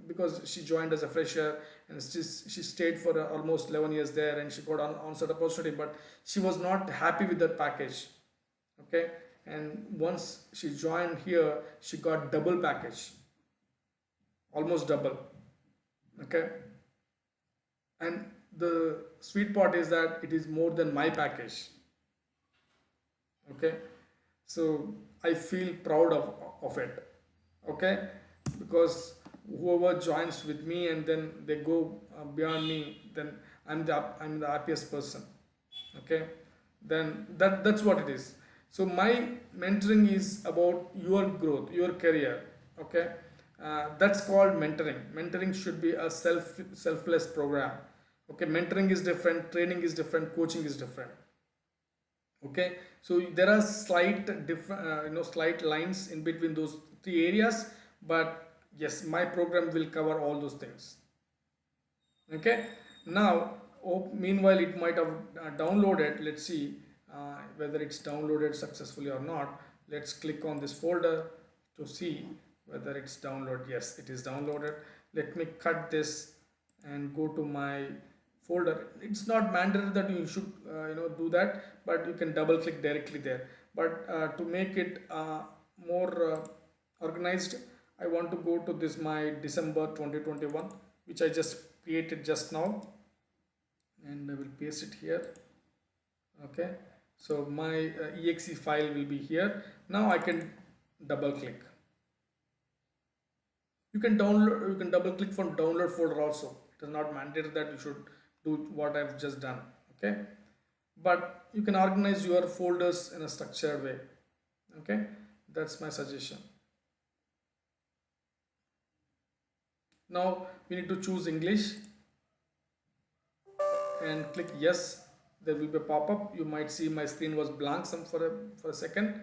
because she joined as a fresher, and she stayed for almost 11 years there, and she got on-site opportunity, but she was not happy with that package. Okay, and once she joined here, she got double package, almost double. Okay, and the sweet part is that it is more than my package. Okay, so I feel proud of it. Okay, because whoever joins with me and then they go beyond me, then I'm the happiest person. Okay, then that's what it is. So my mentoring is about your growth, your career. Okay, that's called mentoring. Mentoring should be a selfless program. Okay, mentoring is different, training is different, coaching is different. Okay, so there are slight different slight lines in between those three areas, but yes, my program will cover all those things. Okay, now, meanwhile it might have downloaded. Let's see whether it's downloaded successfully or not. Let's click on this folder to see whether it's downloaded. Yes, it is downloaded. Let me cut this and go to my folder. It's not mandatory that you should do that, but you can double click directly there. But to make it more organized, I want to go to this my December 2021, which I just created just now, and I will paste it here. Okay, so my exe file will be here. Now I can double click. You can download, you can double click from download folder also. It is not mandatory that you should do what I've just done. Okay, but you can organize your folders in a structured way. Okay, that's my suggestion. Now we need to choose English and click yes. There will be a pop-up. You might see my screen was blank for a second,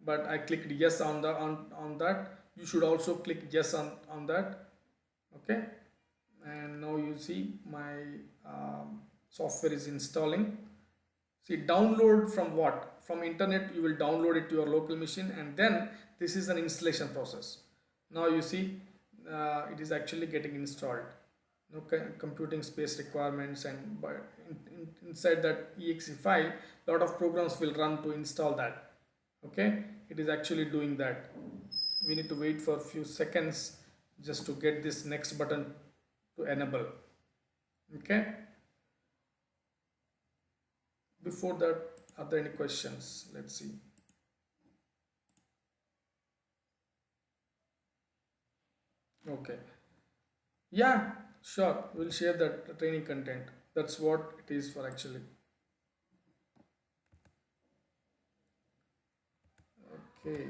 but I clicked yes on that. You should also click yes on that. Okay, and now you see my software is installing. See, download from what? From internet. You will download it to your local machine, and then this is an installation process. Now you see it is actually getting installed. No computing space requirements, and inside that exe file, a lot of programs will run to install that. Okay, it is actually doing that. We need to wait for a few seconds just to get this next button to enable. Okay, before that, are there any questions? Let's see. Okay, yeah, sure, we'll share that training content. That's what it is for actually. Okay.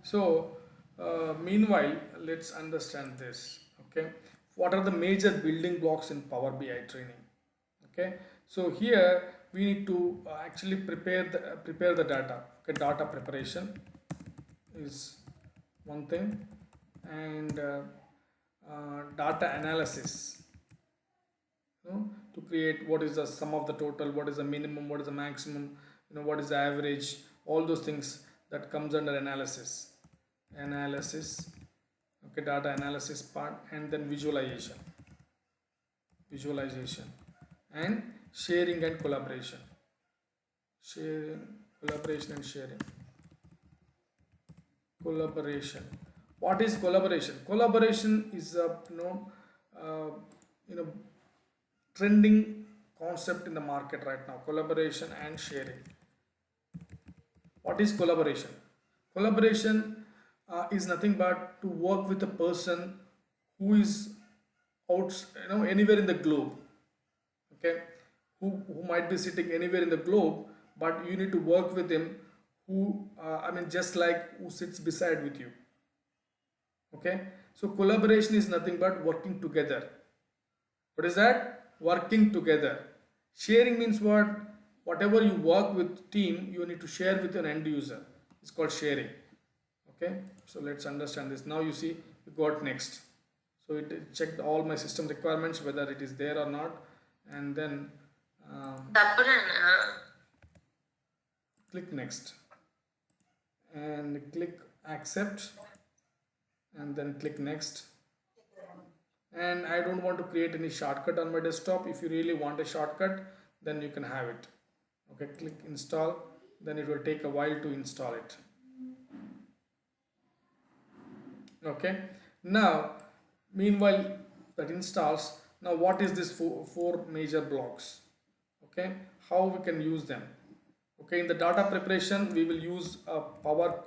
So, meanwhile, let's understand this. Okay, what are the major building blocks in Power BI training? Okay, so here we need to actually prepare the data. Okay, data preparation is one thing, and data analysis. To create what is the sum of the total, what is the minimum, what is the maximum, what is the average, all those things that comes under analysis. Okay, data analysis part, and then visualization and sharing and collaboration, sharing collaboration. What is collaboration is a uh, you know trending concept in the market right now, collaboration and sharing. What is collaboration? Collaboration is nothing but to work with a person who is out, anywhere in the globe. Okay, who might be sitting anywhere in the globe, but you need to work with him. Who just like who sits beside with you. Okay, so collaboration is nothing but working together. What is that? Working together. Sharing means what? Whatever you work with team, you need to share with an end user. It's called sharing. Okay, so let's understand this. Now you see, you got next. So it checked all my system requirements, whether it is there or not, and then click next and click accept, and then click next. And I don't want to create any shortcut on my desktop. If you really want a shortcut, then you can have it. Okay, click install, then it will take a while to install it. Okay, now meanwhile that installs. Now what is this four major blocks? Okay, how we can use them? Okay, in the data preparation we will use a Power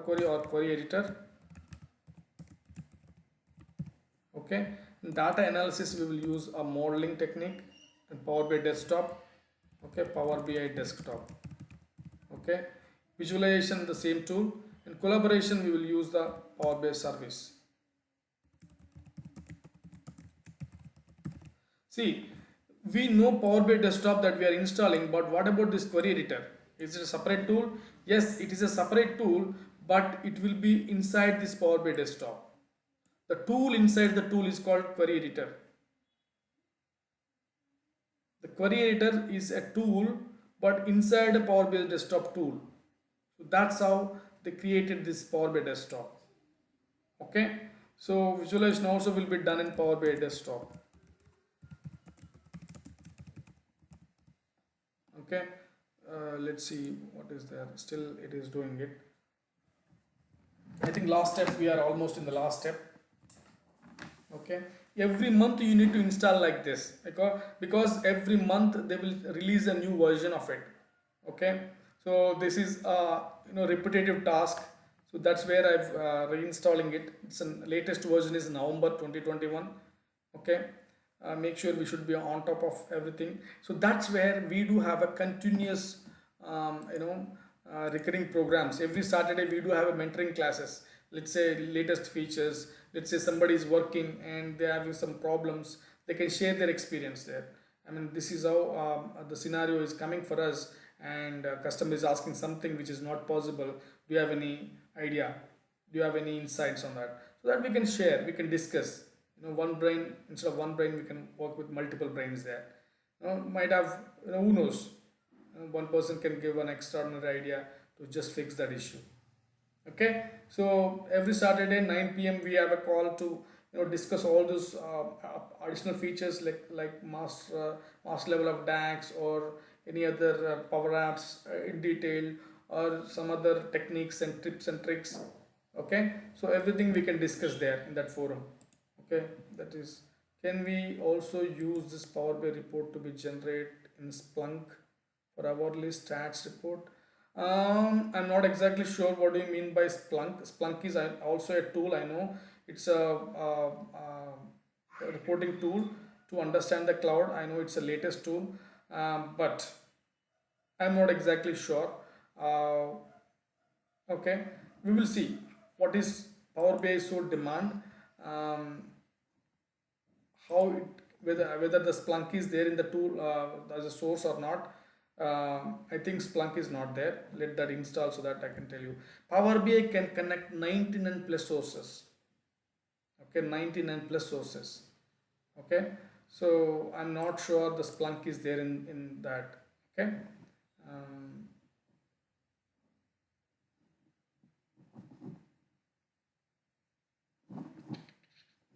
Query or query editor. Okay, in data analysis we will use a modeling technique and Power BI desktop. Okay, Power BI desktop. Okay, visualization the same tool, and collaboration we will use the Power BI service. See, we know Power BI desktop that we are installing, but what about this query editor? Is it a separate tool? Yes, it is a separate tool, but it will be inside this Power BI desktop. The tool inside the tool is called query editor. The query editor is a tool, but inside a Power BI desktop tool. So that's how they created this Power BI desktop. Okay, so visualization also will be done in Power BI desktop. Okay, let's see what is there. Still it is doing it. I think last step, we are almost in the last step. Okay, every month you need to install like this, because every month they will release a new version of it. Okay, so this is a repetitive task, so that's where I've reinstalling it. It's a latest version is November 2021. Okay, make sure we should be on top of everything. So that's where we do have a continuous recurring programs. Every Saturday we do have a mentoring classes. Let's say latest features. Let's say somebody is working and they are having some problems, they can share their experience there. This is how the scenario is coming for us, and customer is asking something which is not possible. Do you have any idea? Do you have any insights on that? So that we can share, we can discuss. One brain, instead of one brain, we can work with multiple brains there. Might have, who knows? One person can give an extraordinary idea to just fix that issue. Okay, so every Saturday 9 p.m. we have a call to discuss all those additional features like master level of DAX or any other power apps in detail, or some other techniques and tips and tricks. Okay, so everything we can discuss there in that forum. Okay, that is, can we also use this Power BI report to be generated in Splunk for hourly stats report? I'm not exactly sure what do you mean by Splunk. Splunk is also a tool. I know it's a reporting tool to understand the cloud. I know it's the latest tool, but I'm not exactly sure. Uh, okay, we will see what is Power BI so demand. Um, how it, whether the Splunk is there in the tool as a source or not. I think Splunk is not there. Let that install so that I can tell you. Power BI can connect 99 plus sources. Okay, 99 plus sources. Okay, so I'm not sure the Splunk is there in that. Okay. Um,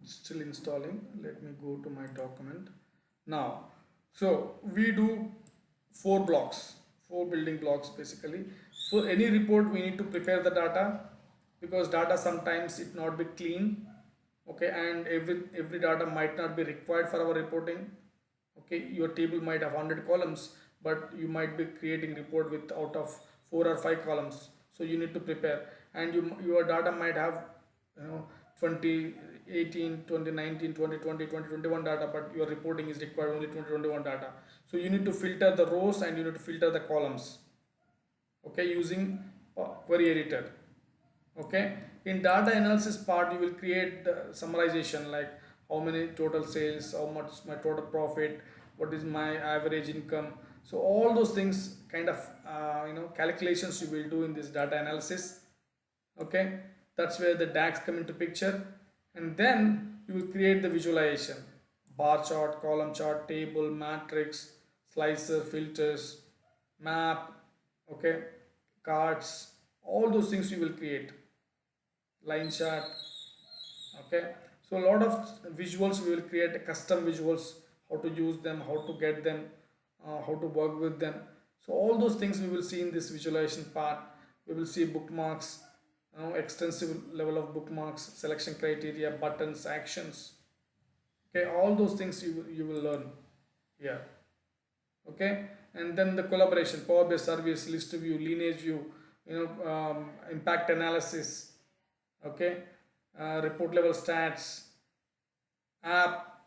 Still installing. Let me go to my document now. So we do four building blocks basically. For any report we need to prepare the data, because data sometimes it not be clean. Okay, and every data might not be required for our reporting. Okay, your table might have 100 columns, but you might be creating report with out of 4 or 5 columns, so you need to prepare. And your data might have, 2018, 2019, 2020, 2021 data, but your reporting is required only 2021 data. So you need to filter the rows and you need to filter the columns, okay, using query editor. Okay, in data analysis part you will create the summarization, like how many total sales, how much my total profit, what is my average income. So all those things kind of calculations you will do in this data analysis. Okay, that's where the DAX come into picture. And then you will create the visualization, bar chart, column chart, table, matrix, slicer, filters, map, okay, cards, all those things you will create, line chart. Okay, so a lot of visuals we will create, custom visuals, how to use them, how to get them, how to work with them. So all those things we will see in this visualization part. We will see bookmarks, extensive level of bookmarks, selection criteria, buttons, actions. Okay, all those things you will learn here. Okay, and then the collaboration, Power BI service, list view, lineage view, impact analysis. Okay, report level stats, app,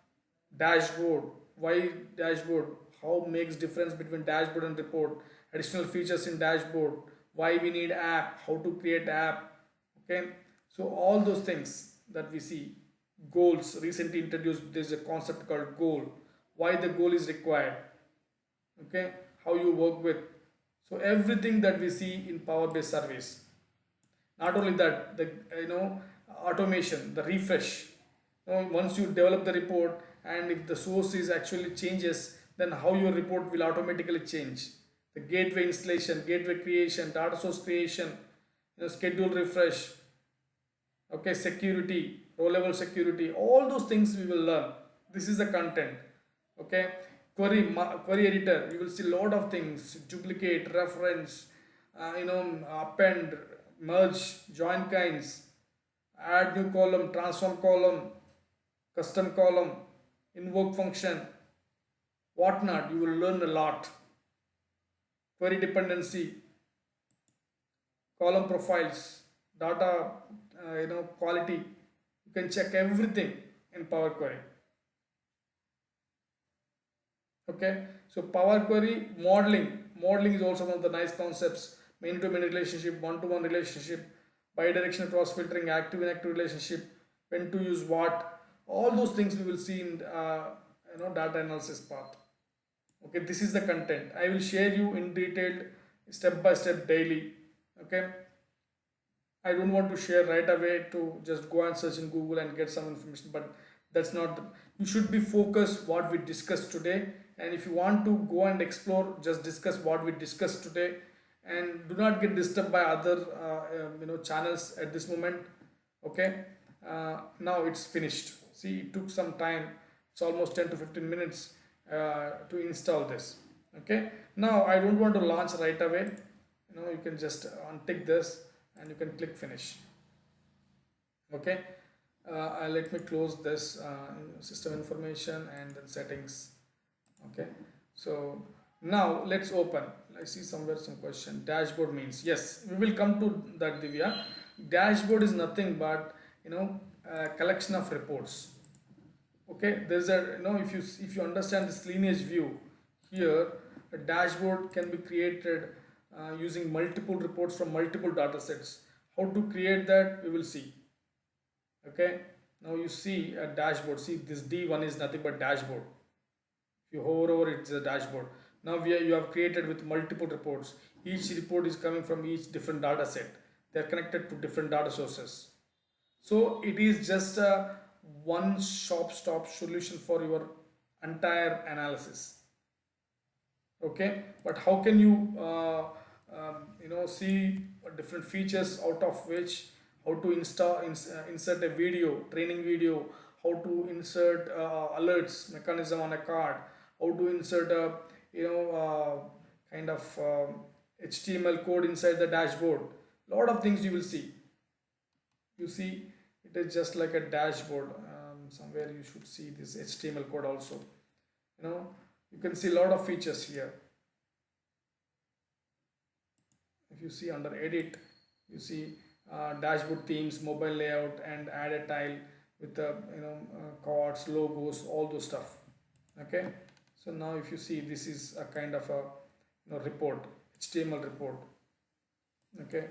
dashboard. Why dashboard? How makes difference between dashboard and report? Additional features in dashboard. Why we need app? How to create app? Okay, so all those things that we see. Goals, recently introduced. There's a concept called goal. Why the goal is required? Okay, how you work with. So everything that we see in Power BI service. Not only that, the automation, the refresh. Once you develop the report, and if the source is actually changes, then how your report will automatically change. The gateway installation, gateway creation, data source creation, schedule refresh. Okay, security, row level security, all those things we will learn. This is the content. Okay, query editor, you will see a lot of things: duplicate, reference, append, merge, join kinds, add new column, transform column, custom column, invoke function, whatnot. You will learn a lot. Query dependency, column profiles, data, quality. You can check everything in Power Query. Okay, so Power Query modeling is also one of the nice concepts. Many to many relationship, one to one relationship, bidirectional cross filtering, active inactive relationship, when to use what, all those things we will see in data analysis part. Okay, this is the content I will share you in detailed, step by step, daily. Okay, I don't want to share right away to just go and search in Google and get some information, but that's not you should be focused what we discussed today. And if you want to go and explore, just discuss what we discussed today, and do not get disturbed by other channels at this moment. Okay, now it's finished. See, it took some time. It's almost 10 to 15 minutes to install this. Okay, now I don't want to launch right away. You can just untick this and you can click finish. Okay, let me close this system information and then settings. Okay, so now let's open. I see somewhere some question. Dashboard means, yes, we will come to that, Divya. Dashboard is nothing but a collection of reports. Okay, there's a if you understand this lineage view here, a dashboard can be created using multiple reports from multiple data sets. How to create that we will see. Okay, now you see a dashboard. See, this D1 is nothing but dashboard. If you hover over it, it's a dashboard. Now you have created with multiple reports. Each report is coming from each different data set. They are connected to different data sources. So it is just a one stop solution for your entire analysis. Okay, but how can you see different features out of which, how to insert a video, training video, how to insert alerts mechanism on a card, how to insert a kind of HTML code inside the dashboard. Lot of things you will see. You see, it is just like a dashboard. Somewhere you should see this HTML code also. You can see a lot of features here. If you see under edit, you see dashboard themes, mobile layout, and add a tile with the cards, logos, all those stuff. Okay, so now if you see, this is a kind of a report, HTML report. Okay,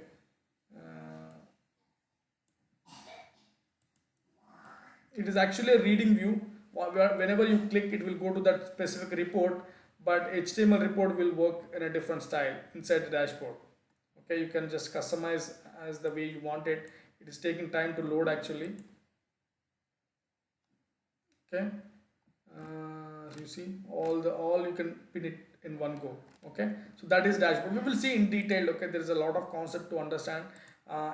it is actually a reading view. Whenever you click, it will go to that specific report, but HTML report will work in a different style inside the dashboard. Okay, you can just customize as the way you want it. It is taking time to load actually. Okay, you see all you can pin it in one go. Okay, so that is dashboard. We will see in detail. Okay, there is a lot of concept to understand.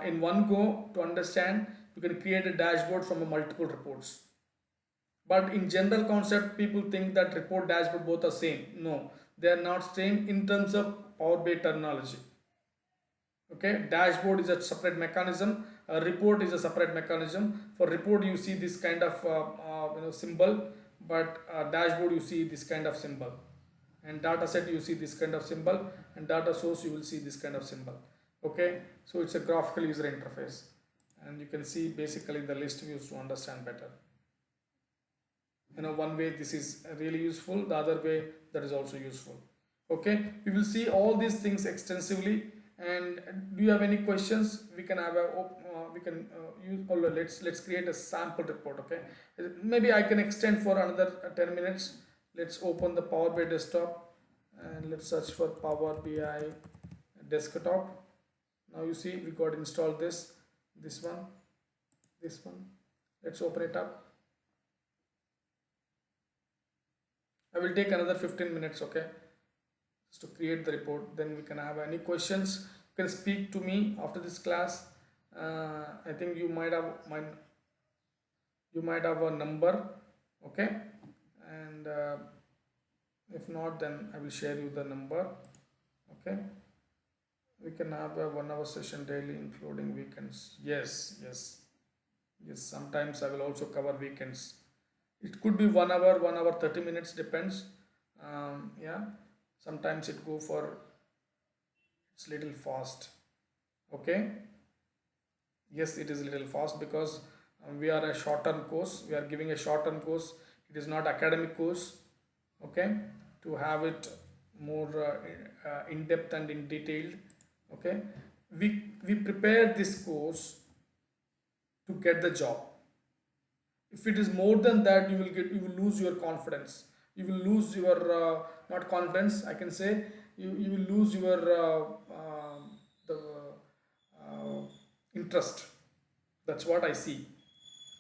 In one go, to understand, you can create a dashboard from a multiple reports. But in general concept, people think that report, dashboard both are same. No, they are not same in terms of Power BI terminology. Okay, dashboard is a separate mechanism. A report is a separate mechanism. For report, you see this kind of symbol, but dashboard you see this kind of symbol, and data set you see this kind of symbol, and data source you will see this kind of symbol. Okay, so it's a graphical user interface, and you can see basically the list views to understand better. One way this is really useful, the other way that is also useful. Okay, we will see all these things extensively. And do you have any questions? We can have let's create a sample report. Okay, maybe I can extend for another 10 minutes. Let's open the Power BI desktop and let's search for Power BI desktop. Now you see we got installed this one. Let's open it up. I will take another 15 minutes. Okay, to create the report. Then we can have any questions. You can speak to me after this class. I think you might have a number. Okay, and if not, then I will share you the number. Okay, we can have a 1 hour session daily including weekends. Yes, sometimes I will also cover weekends. It could be 1 hour, 1 hour 30 minutes, depends. Yeah, sometimes it go for, it's little fast. Okay, yes, it is little fast because we are a short-term course. We are giving a short-term course. It is not academic course. Okay, to have it more in depth and in detailed. Okay, we prepare this course to get the job. If it is more than that, you will lose your confidence. You will lose your not confidence, I can say. You will lose your interest. That's what I see.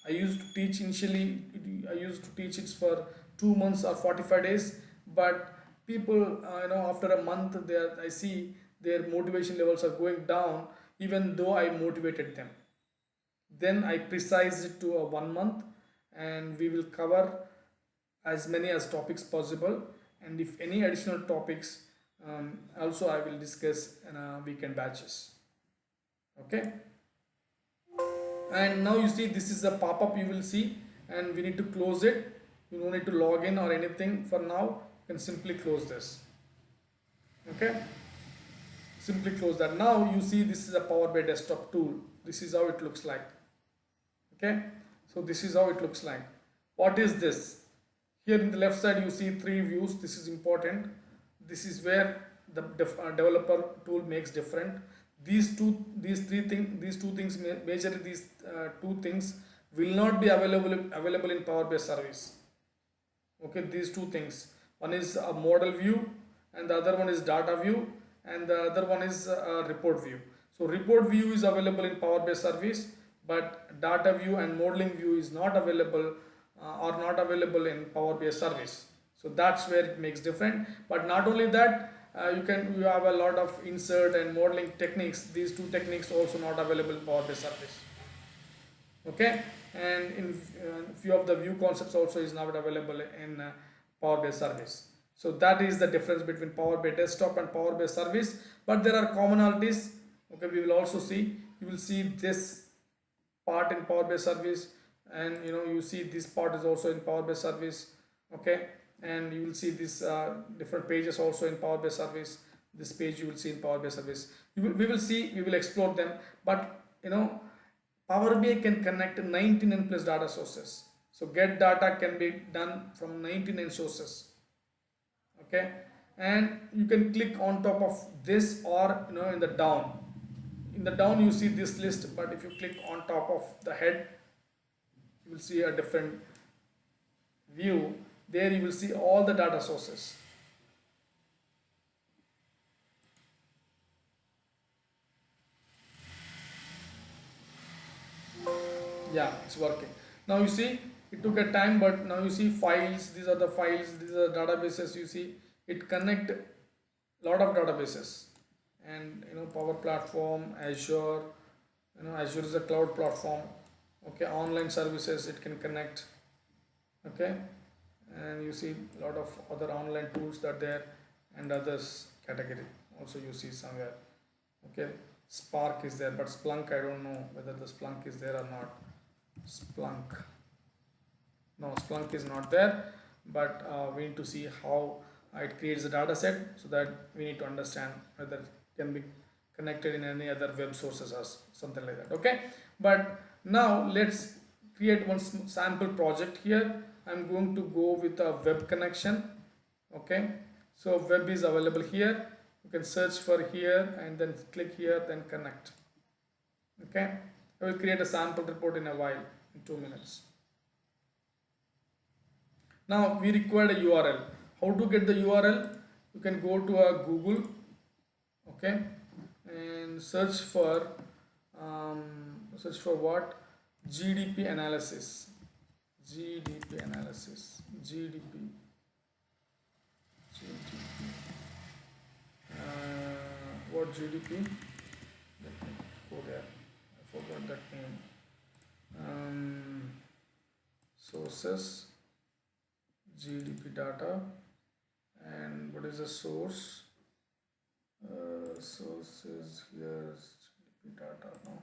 I used to teach initially. I used to teach it for 2 months or 45 days, but people, after a month, I see their motivation levels are going down, even though I motivated them. Then I precise it to a 1 month, and we will cover as many as topics possible, and if any additional topics, also I will discuss in weekend batches. Okay, and now you see this is a pop-up you will see, and we need to close it. You don't need to log in or anything for now. You can simply close this. Okay, simply close that. Now you see this is a Power BI desktop tool. This is how it looks like. Okay, so this is how it looks like. What is this? Here in the left side you see three views. This is important. This is where the developer tool makes different. These two things, majorly these two things will not be available in Power BI service. Okay, these two things. One is a model view, and the other one is data view, and the other one is a report view. So report view is available in Power BI service, but data view and modeling view is not available or not available in Power BI service. So that's where it makes different. But not only that, you have a lot of insert and modeling techniques. These two techniques also not available in Power BI service. Okay, and in few of the view concepts also is not available in Power BI service. So that is the difference between Power BI desktop and Power BI service, but there are commonalities. Okay, we will also see. You will see this part in Power BI service, and you see this part is also in Power BI service. Okay, and you will see this different pages also in Power BI service. This page you will see in Power BI service. We will explore them, but Power BI can connect 99 plus data sources. So get data can be done from 99 sources. Okay, and you can click on top of this, or in the down. In the down you see this list, but if you click on top of the head, you will see a different view. There you will see all the data sources. Yeah, it's working. Now you see it took a time, but now you see files. These are the files. These are databases. You see it connect lot of databases, and Power Platform, Azure. Azure is a cloud platform. Okay, online services it can connect. Okay, and you see a lot of other online tools that there, and others category also you see somewhere. Okay, Spark is there, but Splunk I don't know whether the Splunk is there or not. Splunk, no, Splunk is not there, but we need to see how it creates a data set, so that we need to understand whether it can be connected in any other web sources or something like that. Okay, but now let's create one sample project. Here I'm going to go with a web connection. Okay, so web is available here. You can search for here and then click here, then connect. Okay, I will create a sample report in a while, in 2 minutes. Now we require a URL. How to get the URL? You can go to a Google, okay, and search for what? GDP analysis. GDP analysis. GDP. What GDP? Let me go there. I forgot that name. Sources. GDP data, and what is the source? Sources here, GDP data. No.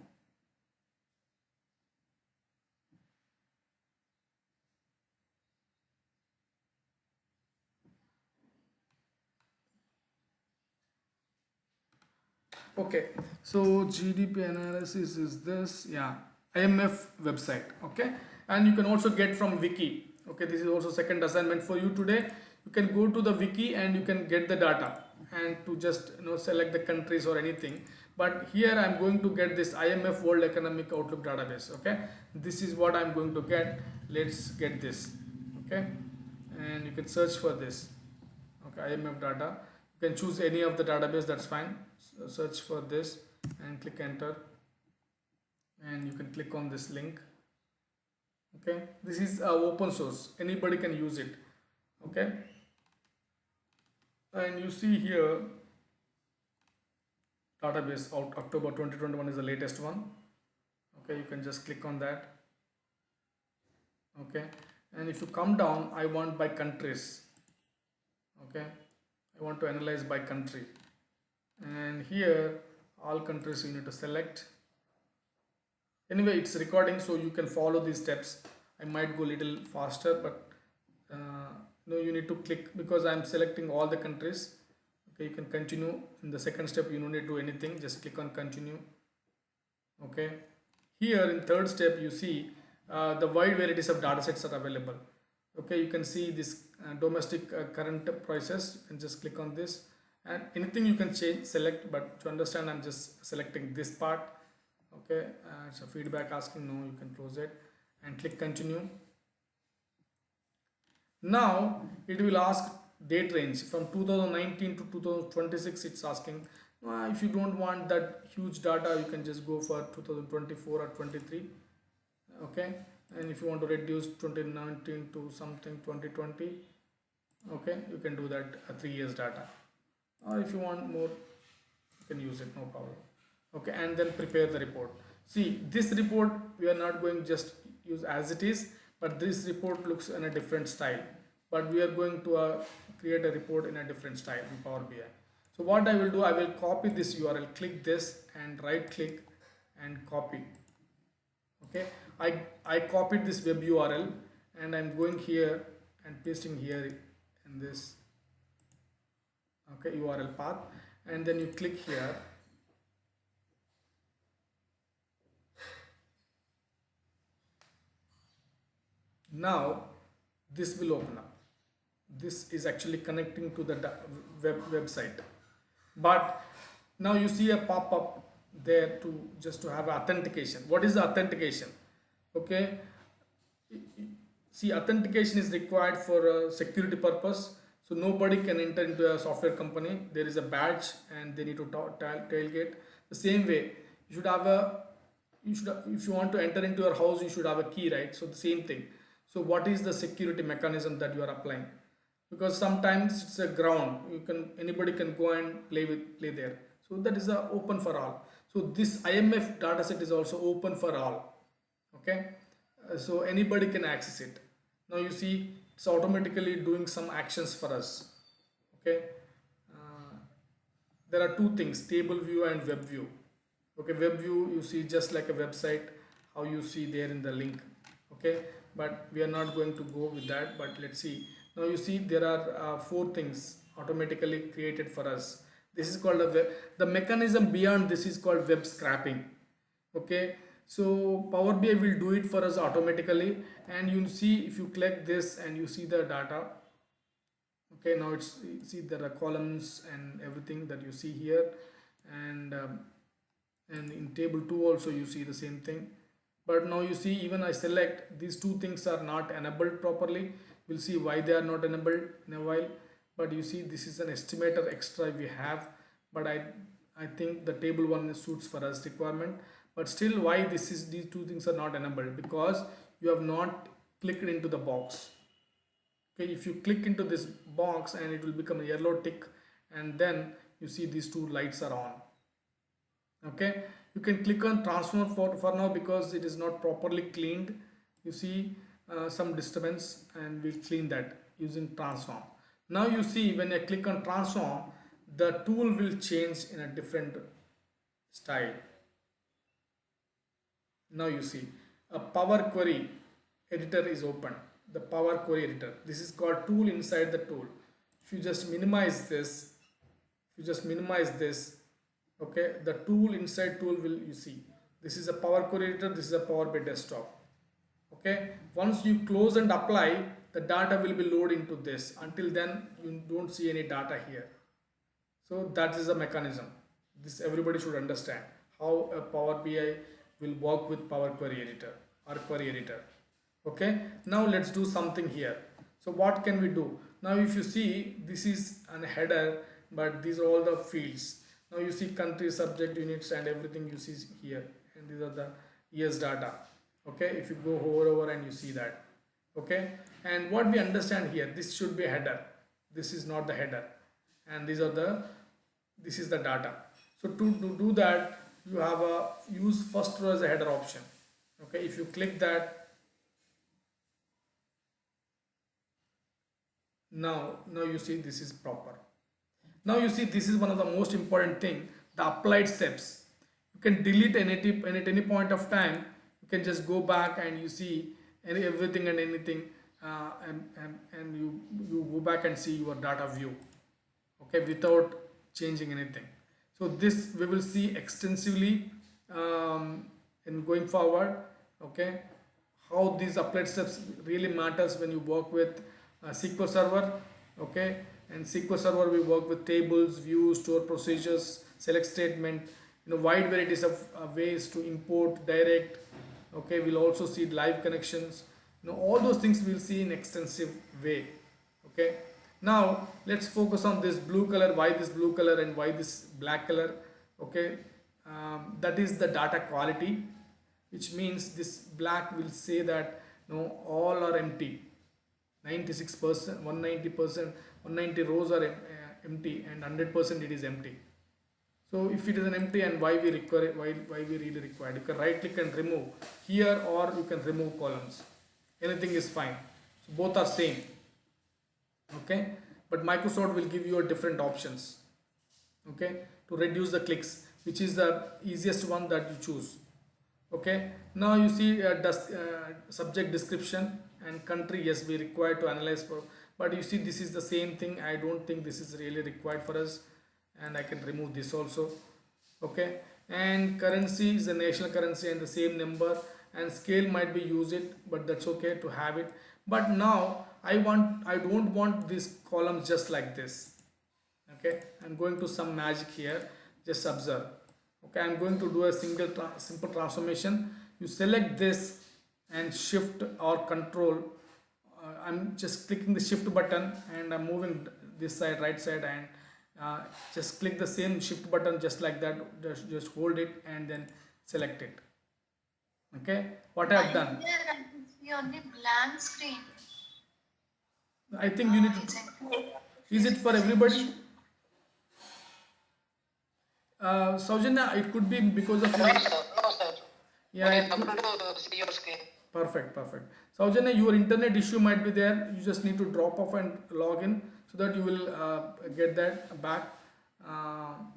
Okay, so GDP analysis is this, yeah, IMF website. Okay, and you can also get from wiki. Okay, this is also second assignment for you today. You can go to the wiki and you can get the data, and to just select the countries or anything. But here I'm going to get this IMF World Economic Outlook database. Okay, this is what I'm going to get. Let's get this. Okay, and you can search for this. Okay, IMF data. You can choose any of the database, that's fine. So search for this and click enter, and you can click on this link. Okay, this is open source, anybody can use it. Okay, and you see here database out October 2021 is the latest one. Okay, you can just click on that. Okay, and if you come down, I want by countries. Okay, I want to analyze by country, and here all countries you need to select. Anyway, it's recording, so you can follow these steps. I might go a little faster, but no, you need to click because I'm selecting all the countries. Okay, you can continue. In the second step, you don't need to do anything, just click on continue. Okay, here in third step, you see the wide varieties of data sets are available. Okay, you can see this domestic current prices. You can just click on this, and anything you can change, select, but to understand, I'm just selecting this part. Okay, it's a feedback asking, no, you can close it and click continue. Now it will ask date range from 2019 to 2026. It's asking if you don't want that huge data, you can just go for 2024 or 23. Okay, and if you want to reduce 2019 to something 2020, okay, you can do that 3 years data, or if you want more, you can use it, no problem. Okay, and then prepare the report. See, this report we are not going just use as it is, but this report looks in a different style, but we are going to create a report in a different style in Power BI. So what I will do, I will copy this URL, click this and right click and copy. Okay, I copied this web URL and I'm going here and pasting here in this, okay, URL path, and then you click here. Now this will open up. This is actually connecting to the website, but now you see a pop-up there to just to have authentication. What is the authentication? Okay, see, authentication is required for a security purpose, so nobody can enter into a software company. There is a badge and they need to tailgate. The same way, you should have a, if you want to enter into your house, you should have a key, right? So the same thing. So what is the security mechanism that you are applying? Because sometimes it's a ground, you can, anybody can go and play there. So that is a open for all. So this IMF dataset is also open for all. Okay, so anybody can access it. Now you see it's automatically doing some actions for us. Okay, there are two things, table view and web view. Okay, web view you see just like a website, how you see there in the link. Okay, but we are not going to go with that, but let's see. Now you see there are 4 things automatically created for us. This is called a web. The mechanism beyond this is called web scraping. Okay, so Power BI will do it for us automatically, and you see if you click this and you see the data. Okay, now it's, see there are columns and everything that you see here, and in table 2 also you see the same thing. But now you see, even I select, these 2 things are not enabled properly. We'll see why they are not enabled in a while. But you see, this is an estimator extra we have, but I think the table 1 suits for us requirement. But still, why these 2 things are not enabled? Because you have not clicked into the box. Okay, if you click into this box and it will become a yellow tick, and then you see these 2 lights are on. Okay, you can click on transform for now because it is not properly cleaned. You see some disturbance, and we clean that using transform. Now you see when I click on transform, the tool will change in a different style. Now you see a Power Query editor is open. The Power Query editor. This is called tool inside the tool. If you just minimize this, okay, the tool inside tool will, you see, this is a Power Query editor, this is a Power BI desktop. Okay, once you close and apply, the data will be loaded into this. Until then, you don't see any data here. So that is the mechanism. This everybody should understand how a Power BI will work with Power Query editor or query editor. Okay, now let's do something here. So what can we do? Now if you see, this is a header, but these are all the fields. Now you see country, subject, units, and everything you see here, and these are the years data. Okay, if you go over and you see that. Okay, and what we understand here, this should be a header. This is not the header, and these are the, this is the data. So to do that, you have a use first row as a header option. Okay, if you click that, now you see this is proper. Now you see this is one of the most important thing, the applied steps. You can delete at any point of time. You can just go back and you see everything and anything, and you go back and see your data view, okay, without changing anything. So this we will see extensively in going forward, okay, how these applied steps really matters when you work with SQL Server, okay. And SQL Server we work with tables, views, store procedures, select statement, wide varieties of ways to import, direct, okay. We'll also see live connections, all those things we'll see in extensive way, okay. Now let's focus on this blue color. Why this blue color and why this black color, okay. That is the data quality, which means this black will say that all are empty, 96%, 190%, 190 rows are empty, and 100% it is empty. So if it is an empty, and why we require, why we really require, you can right click and remove here, or you can remove columns, anything is fine. So both are same, okay. But Microsoft will give you a different options, okay, to reduce the clicks, which is the easiest one that you choose, okay. Now you see subject description and country, yes, we require to analyze for, but you see this is the same thing. I don't think this is really required for us, and I can remove this also, okay. And currency is the national currency and the same number, and scale might be use it, but that's okay to have it. But now I don't want this column just like this, okay. I'm going to some magic here, just observe, okay. I'm going to do a simple transformation. You select this and shift or control, I'm just clicking the shift button and I'm moving this side, right side, and just click the same shift button just like that, just hold it and then select it, okay. What I have done, Here I can see only blank screen. I think you need to, is it for everybody? Saujanya, it could be because of No, your, sir. No, sir. yeah, We it are could, able to see your screen. perfect. Saujanya, your internet issue might be there. You just need to drop off and log in so that you will get that back.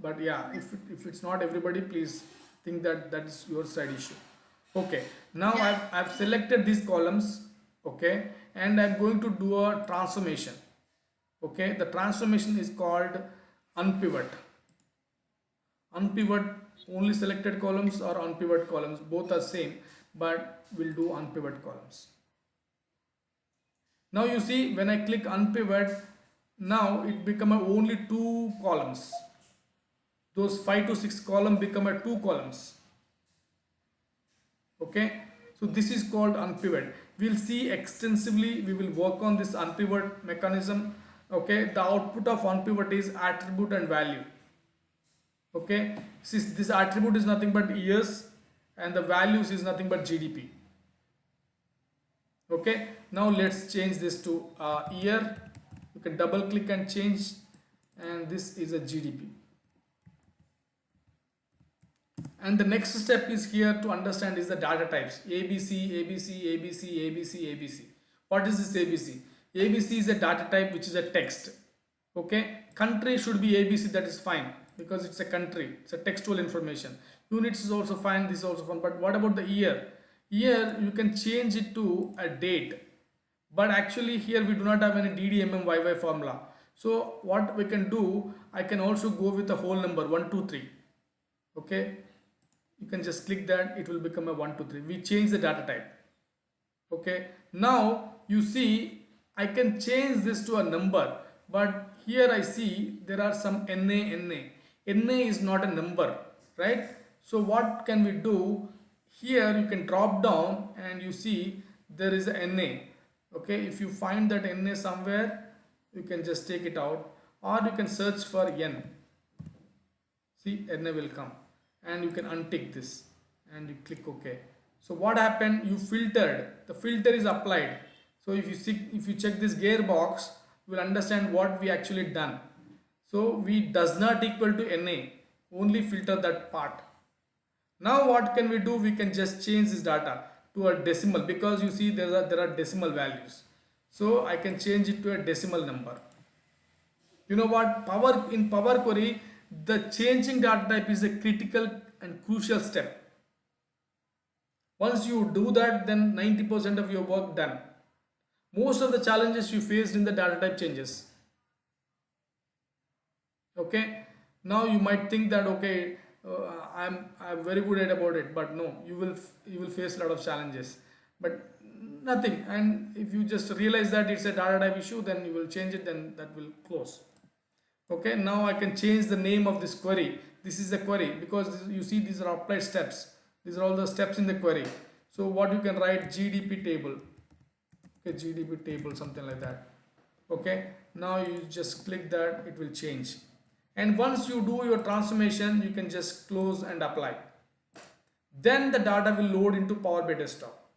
But yeah, if it's not everybody, please think that that's your side issue. Okay, now I've selected these columns, okay, and I'm going to do a transformation, okay. The transformation is called unpivot. Unpivot, only selected columns, or unpivot columns, both are same, but we'll do unpivot columns. Now you see when I click unpivot, now it become only two columns. Those 5 to 6 columns become a 2 columns, okay. So this is called unpivot. We'll see extensively, we will work on this unpivot mechanism, okay. The output of unpivot is attribute and value, okay. This attribute is nothing but years and the values is nothing but GDP, okay. Now let's change this to year. You can double click and change, and this is a GDP. And the next step is here to understand is the data types, ABC, ABC, ABC, ABC, ABC. What is this ABC? ABC is a data type which is a text, okay. Country should be ABC, that is fine because it's a country, it's a textual information. Units is also fine, this is also fine. But what about the year? Year you can change it to a date, but actually here we do not have any DDMMYY formula. So what we can do, I can also go with a whole number 1 2 3, okay. You can just click that, it will become a 1 2 3. We change the data type, okay. Now you see I can change this to a number, but here I see there are some NA is not a number, right? So what can we do? Here you can drop down and you see there is a NA, okay. If you find that NA somewhere, you can just take it out, or you can search for N. See, NA will come, and you can untick this and you click OK. So what happened? You filtered, the filter is applied. So if you check this gearbox, you will understand what we actually done. So we does not equal to NA, only filter that part. Now what can we do? We can just change this data. to a decimal, because you see there are decimal values. So I can change it to a decimal number. You know what? Power Query, the changing data type is a critical and crucial step. Once you do that, then 90% of your work done. Most of the challenges you faced in the data type changes. Okay, now you might think that okay, I'm very good at about it, but no, you will face a lot of challenges, but nothing. And if you just realize that it's a data type issue, then you will change it, then that will close. Okay, now I can change the name of this query. This is a query, because you see these are applied steps. These are all the steps in the query. So what you can write, GDP table. Okay, GDP table, something like that. Okay, now you just click that, it will change. And once you do your transformation, you can just close and apply. Then the data will load into Power BI desktop.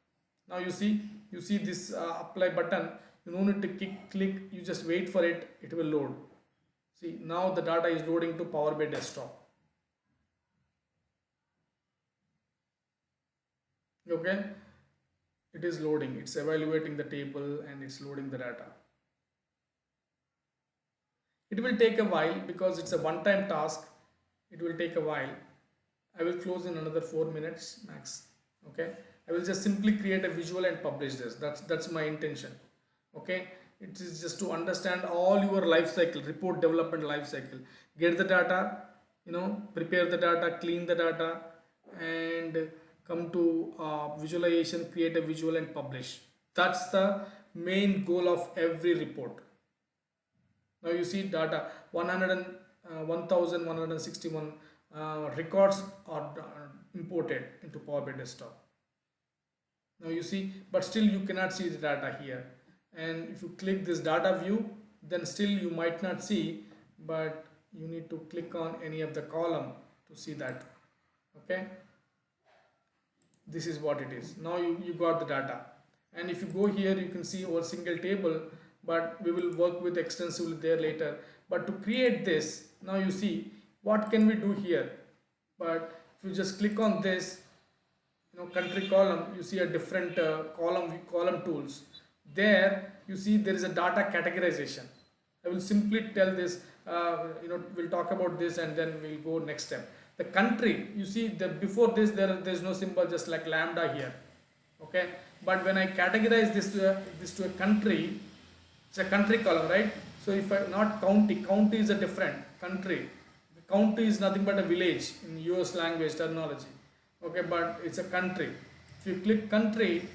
Now you see this apply button. You don't need to click, you just wait for it, it will load. See, now the data is loading to Power BI desktop. Okay, it is loading, it's evaluating the table and it's loading the data. It will take a while because it's a one-time task. It will take a while. I will close in another 4 minutes max. Okay, I will just simply create a visual and publish this. That's my intention. Okay, it is just to understand all your life cycle, report development life cycle. Get the data, prepare the data, clean the data, and come to visualization, create a visual and publish. That's the main goal of every report. Now you see data 1161 records are imported into Power BI desktop. Now you see, but still you cannot see the data here. And if you click this data view, then still you might not see, but you need to click on any of the column to see that. Okay, this is what it is. Now you got the data, and if you go here, you can see our single table, but we will work with extensively there later. But to create this, now you see what can we do here. But if you just click on this, country column, you see a different column tools. There you see there is a data categorization. I will simply tell this, we'll talk about this and then we'll go next step. The country, you see before this there's no symbol, just like lambda here. Okay, but when I categorize this to a country, it's a country column, right? So if I not county is a different country. The county is nothing but a village in US language terminology. Okay, but it's a country. If you click country,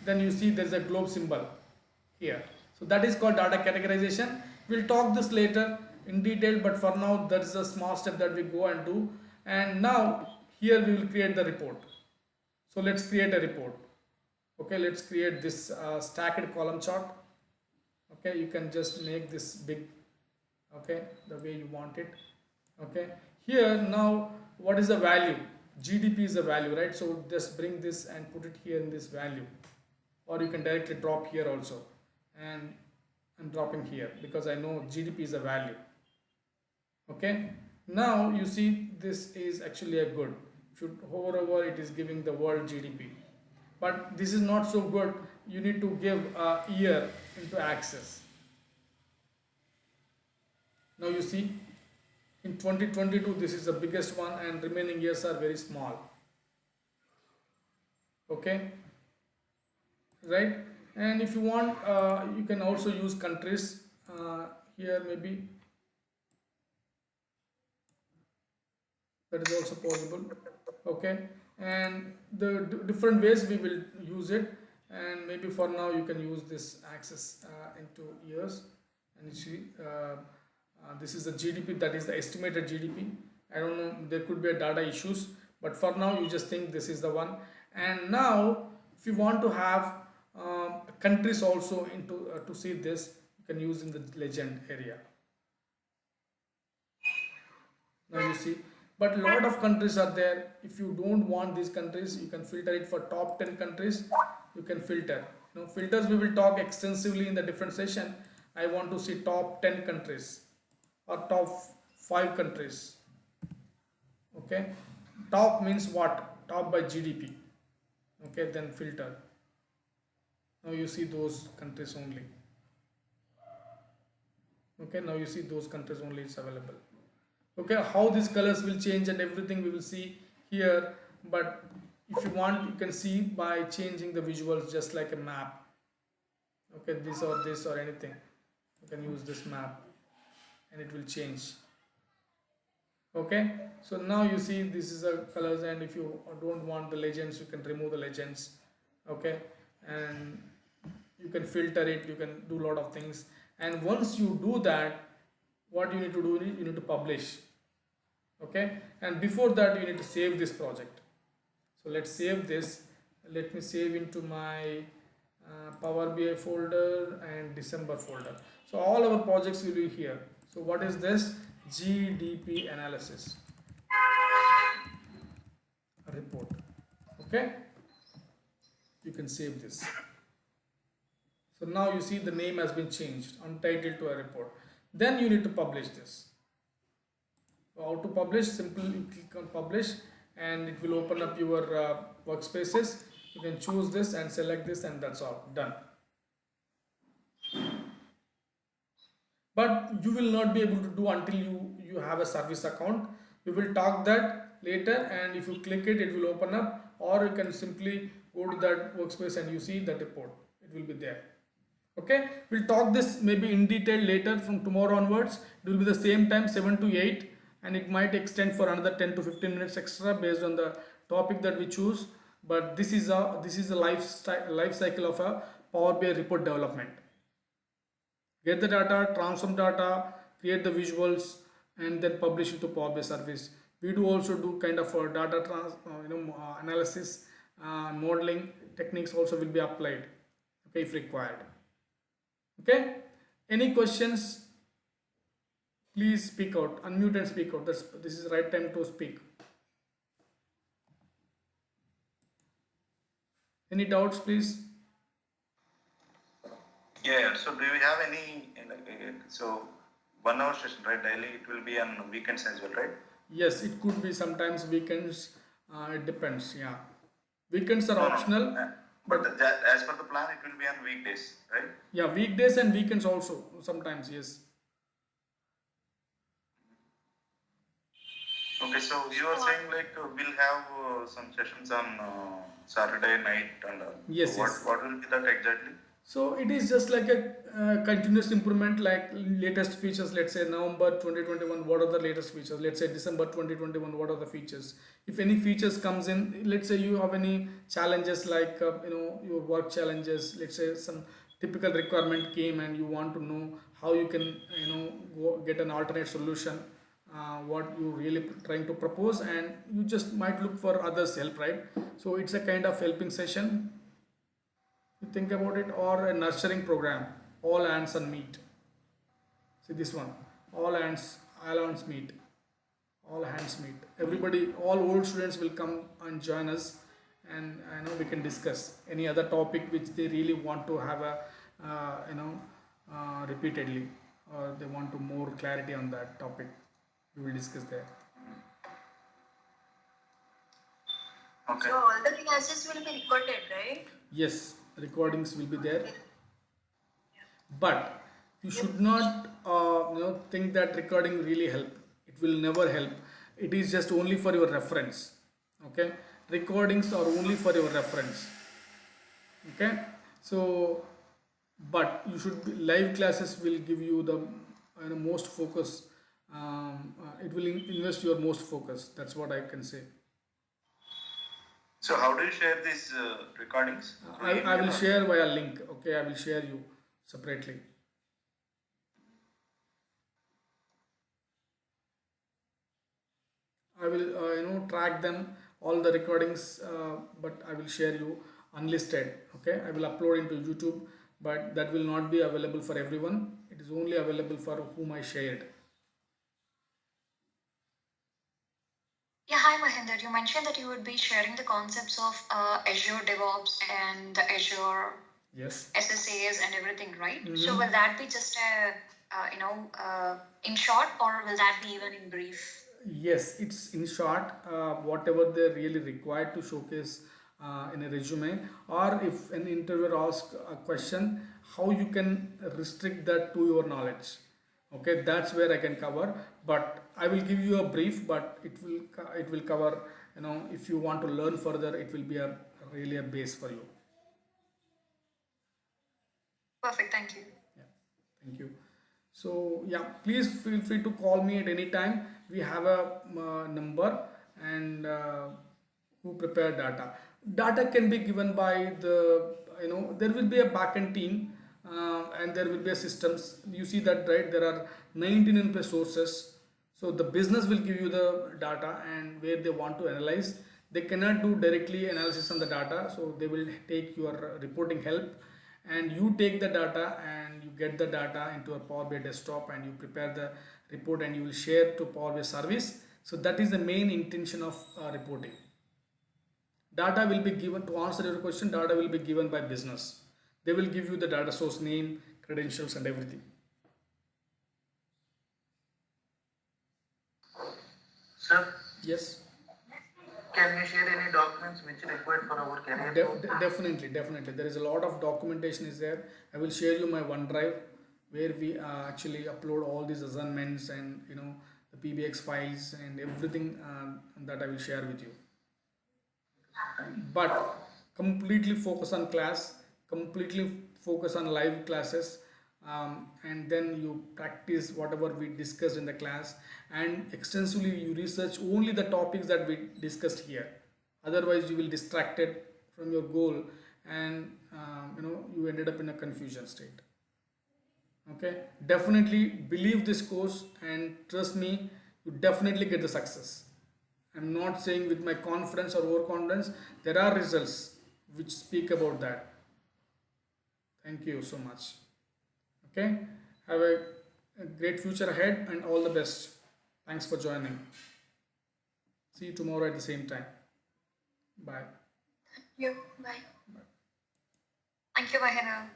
then you see there's a globe symbol here. So that is called data categorization. We'll talk this later in detail, but for now that is a small step that we go and do. And now here we will create the report. So let's create a report. Okay, let's create this stacked column chart. Okay, you can just make this big, okay, the way you want it. Okay, here now what is the value? GDP is a value, right? So just bring this and put it here in this value, or you can directly drop here also, and I'm dropping here because I know GDP is a value. Okay, now you see this is actually a good. If you hover over, it is giving the world GDP, but this is not so good. You need to give a year into access. Now you see in 2022 this is the biggest one and remaining years are very small. Okay, right? And if you want, you can also use countries here, maybe that is also possible. Okay, and the different ways we will use it, and maybe for now you can use this access into years, and you see this is the GDP, that is the estimated GDP. I don't know, there could be a data issues, but for now you just think this is the one. And now if you want to have countries also into to see this, you can use in the legend area. Now you see, but a lot of countries are there. If you don't want these countries, you can filter it for top 10 countries. You can filter, filters we will talk extensively in the different session. I want to see top 10 countries or top 5 countries. Okay, top means what? Top by GDP. Okay, then filter. Now you see those countries only. Okay, now you see those countries only it's available. Okay, how these colors will change and everything we will see here, but if you want you can see by changing the visuals just like a map. Okay, this or anything, you can use this map and it will change. Okay, so now you see this is a colors, and if you don't want the legends you can remove the legends. Okay, and you can filter it, you can do a lot of things, and once you do that, what you need to do, you need to publish. Okay, and before that you need to save this project. So let's save this. Let me save into my Power BI folder and December folder. So all our projects will be here. So what is this? GDP analysis report. Okay, you can save this. So now you see the name has been changed, untitled to a report. Then you need to publish this. How to publish? Simply you click on publish and it will open up your workspaces. You can choose this and select this, and that's all done. But you will not be able to do until you have a service account. We will talk that later, and if you click it, it will open up, or you can simply go to that workspace and you see that report, it will be there. Okay, we'll talk this maybe in detail later. From tomorrow onwards it will be the same time, 7 to 8, and it might extend for another 10 to 15 minutes extra based on the topic that we choose. But this is a life cycle of a Power BI report development. Get the data, transform data, create the visuals, and then publish it to Power BI service. We do also do kind of data analysis, modeling techniques also will be applied, okay, if required. Okay, any questions? Please speak out, unmute and speak out. This is the right time to speak. Any doubts, please? Yeah. So do you have any so 1 hour session, right? Daily it will be on weekends as well, right? Yes, it could be sometimes weekends. It depends. Yeah, weekends are No, no. optional, But but that, as per the plan, it will be on weekdays, right? yeah, weekdays and weekends also sometimes. Yes. Okay, so you are saying like we'll have some sessions on Saturday night and Yes, what yes. what will be that exactly? So it is just like a continuous improvement, like latest features. Let's say November 2021, what are the latest features? Let's say December 2021, what are the features? If any features comes in, let's say you have any challenges like your work challenges. Let's say some typical requirement came and you want to know how you can get an alternate solution. What you really trying to propose, and you just might look for others' help, right? So it's a kind of helping session, you think about it, or a nurturing program, all hands on meet. See this one, all hands meet, all hands meet. Everybody, all old students will come and join us, and I know we can discuss any other topic which they really want to have a repeatedly, or they want to more clarity on that topic. We will discuss there. Okay. So all the classes will be recorded, right? Yes, recordings will be there, but you should not think that recording really help. It will never help. It is just only for your reference. Okay, recordings are only for your reference. Okay, so but you should be, live classes will give you the most focus. It will invest your most focus. That's what I can say. So how do you share these recordings? Through I email will or? share via link. Okay, I will share you separately. I will track them all the recordings, but I will share you unlisted. Okay, I will upload into YouTube, but that will not be available for everyone. It is only available for whom I shared. Yeah, hi Mahinder. You mentioned that you would be sharing the concepts of Azure DevOps and the Azure Yes. SSAs and everything, right? So Mhm. will that be just a in short, or will that be even in brief? Yes, it's in short, whatever they're really required to showcase in a resume, or if an interviewer asks a question, how you can restrict that to your knowledge. Okay, that's where I can cover, but I will give you a brief, but it will cover, if you want to learn further, it will be a really a base for you. Perfect. Thank you. Yeah, thank you. So yeah, please feel free to call me at any time. We have a number, and who prepare data. Data can be given by there will be a backend team, and there will be a systems. You see that, right? There are 19 plus sources. So the business will give you the data and where they want to analyze. They cannot do directly analysis on the data, so they will take your reporting help, and you take the data and you get the data into a Power BI desktop, and you prepare the report and you will share to Power BI service. So that is the main intention of reporting. Data will be given, to answer your question, data will be given by business. They will give you the data source name, credentials, and everything. Sir, Yes. can you share any documents which required for our career growth? Definitely. There is a lot of documentation is there. I will share you my OneDrive where we actually upload all these assignments and the PBX files and everything that I will share with you. But completely focus on class, completely focus on live classes, and then you practice whatever we discussed in the class, and extensively you research only the topics that we discussed here. Otherwise you will distracted from your goal, and you ended up in a confusion state. Okay, definitely believe this course and trust me, you definitely get the success. I'm not saying with my confidence or overconfidence. There are results which speak about that. Thank you so much. Okay, have a great future ahead and all the best. Thanks for joining. See you tomorrow at the same time. Bye. You. Bye. Thank you, Mahina.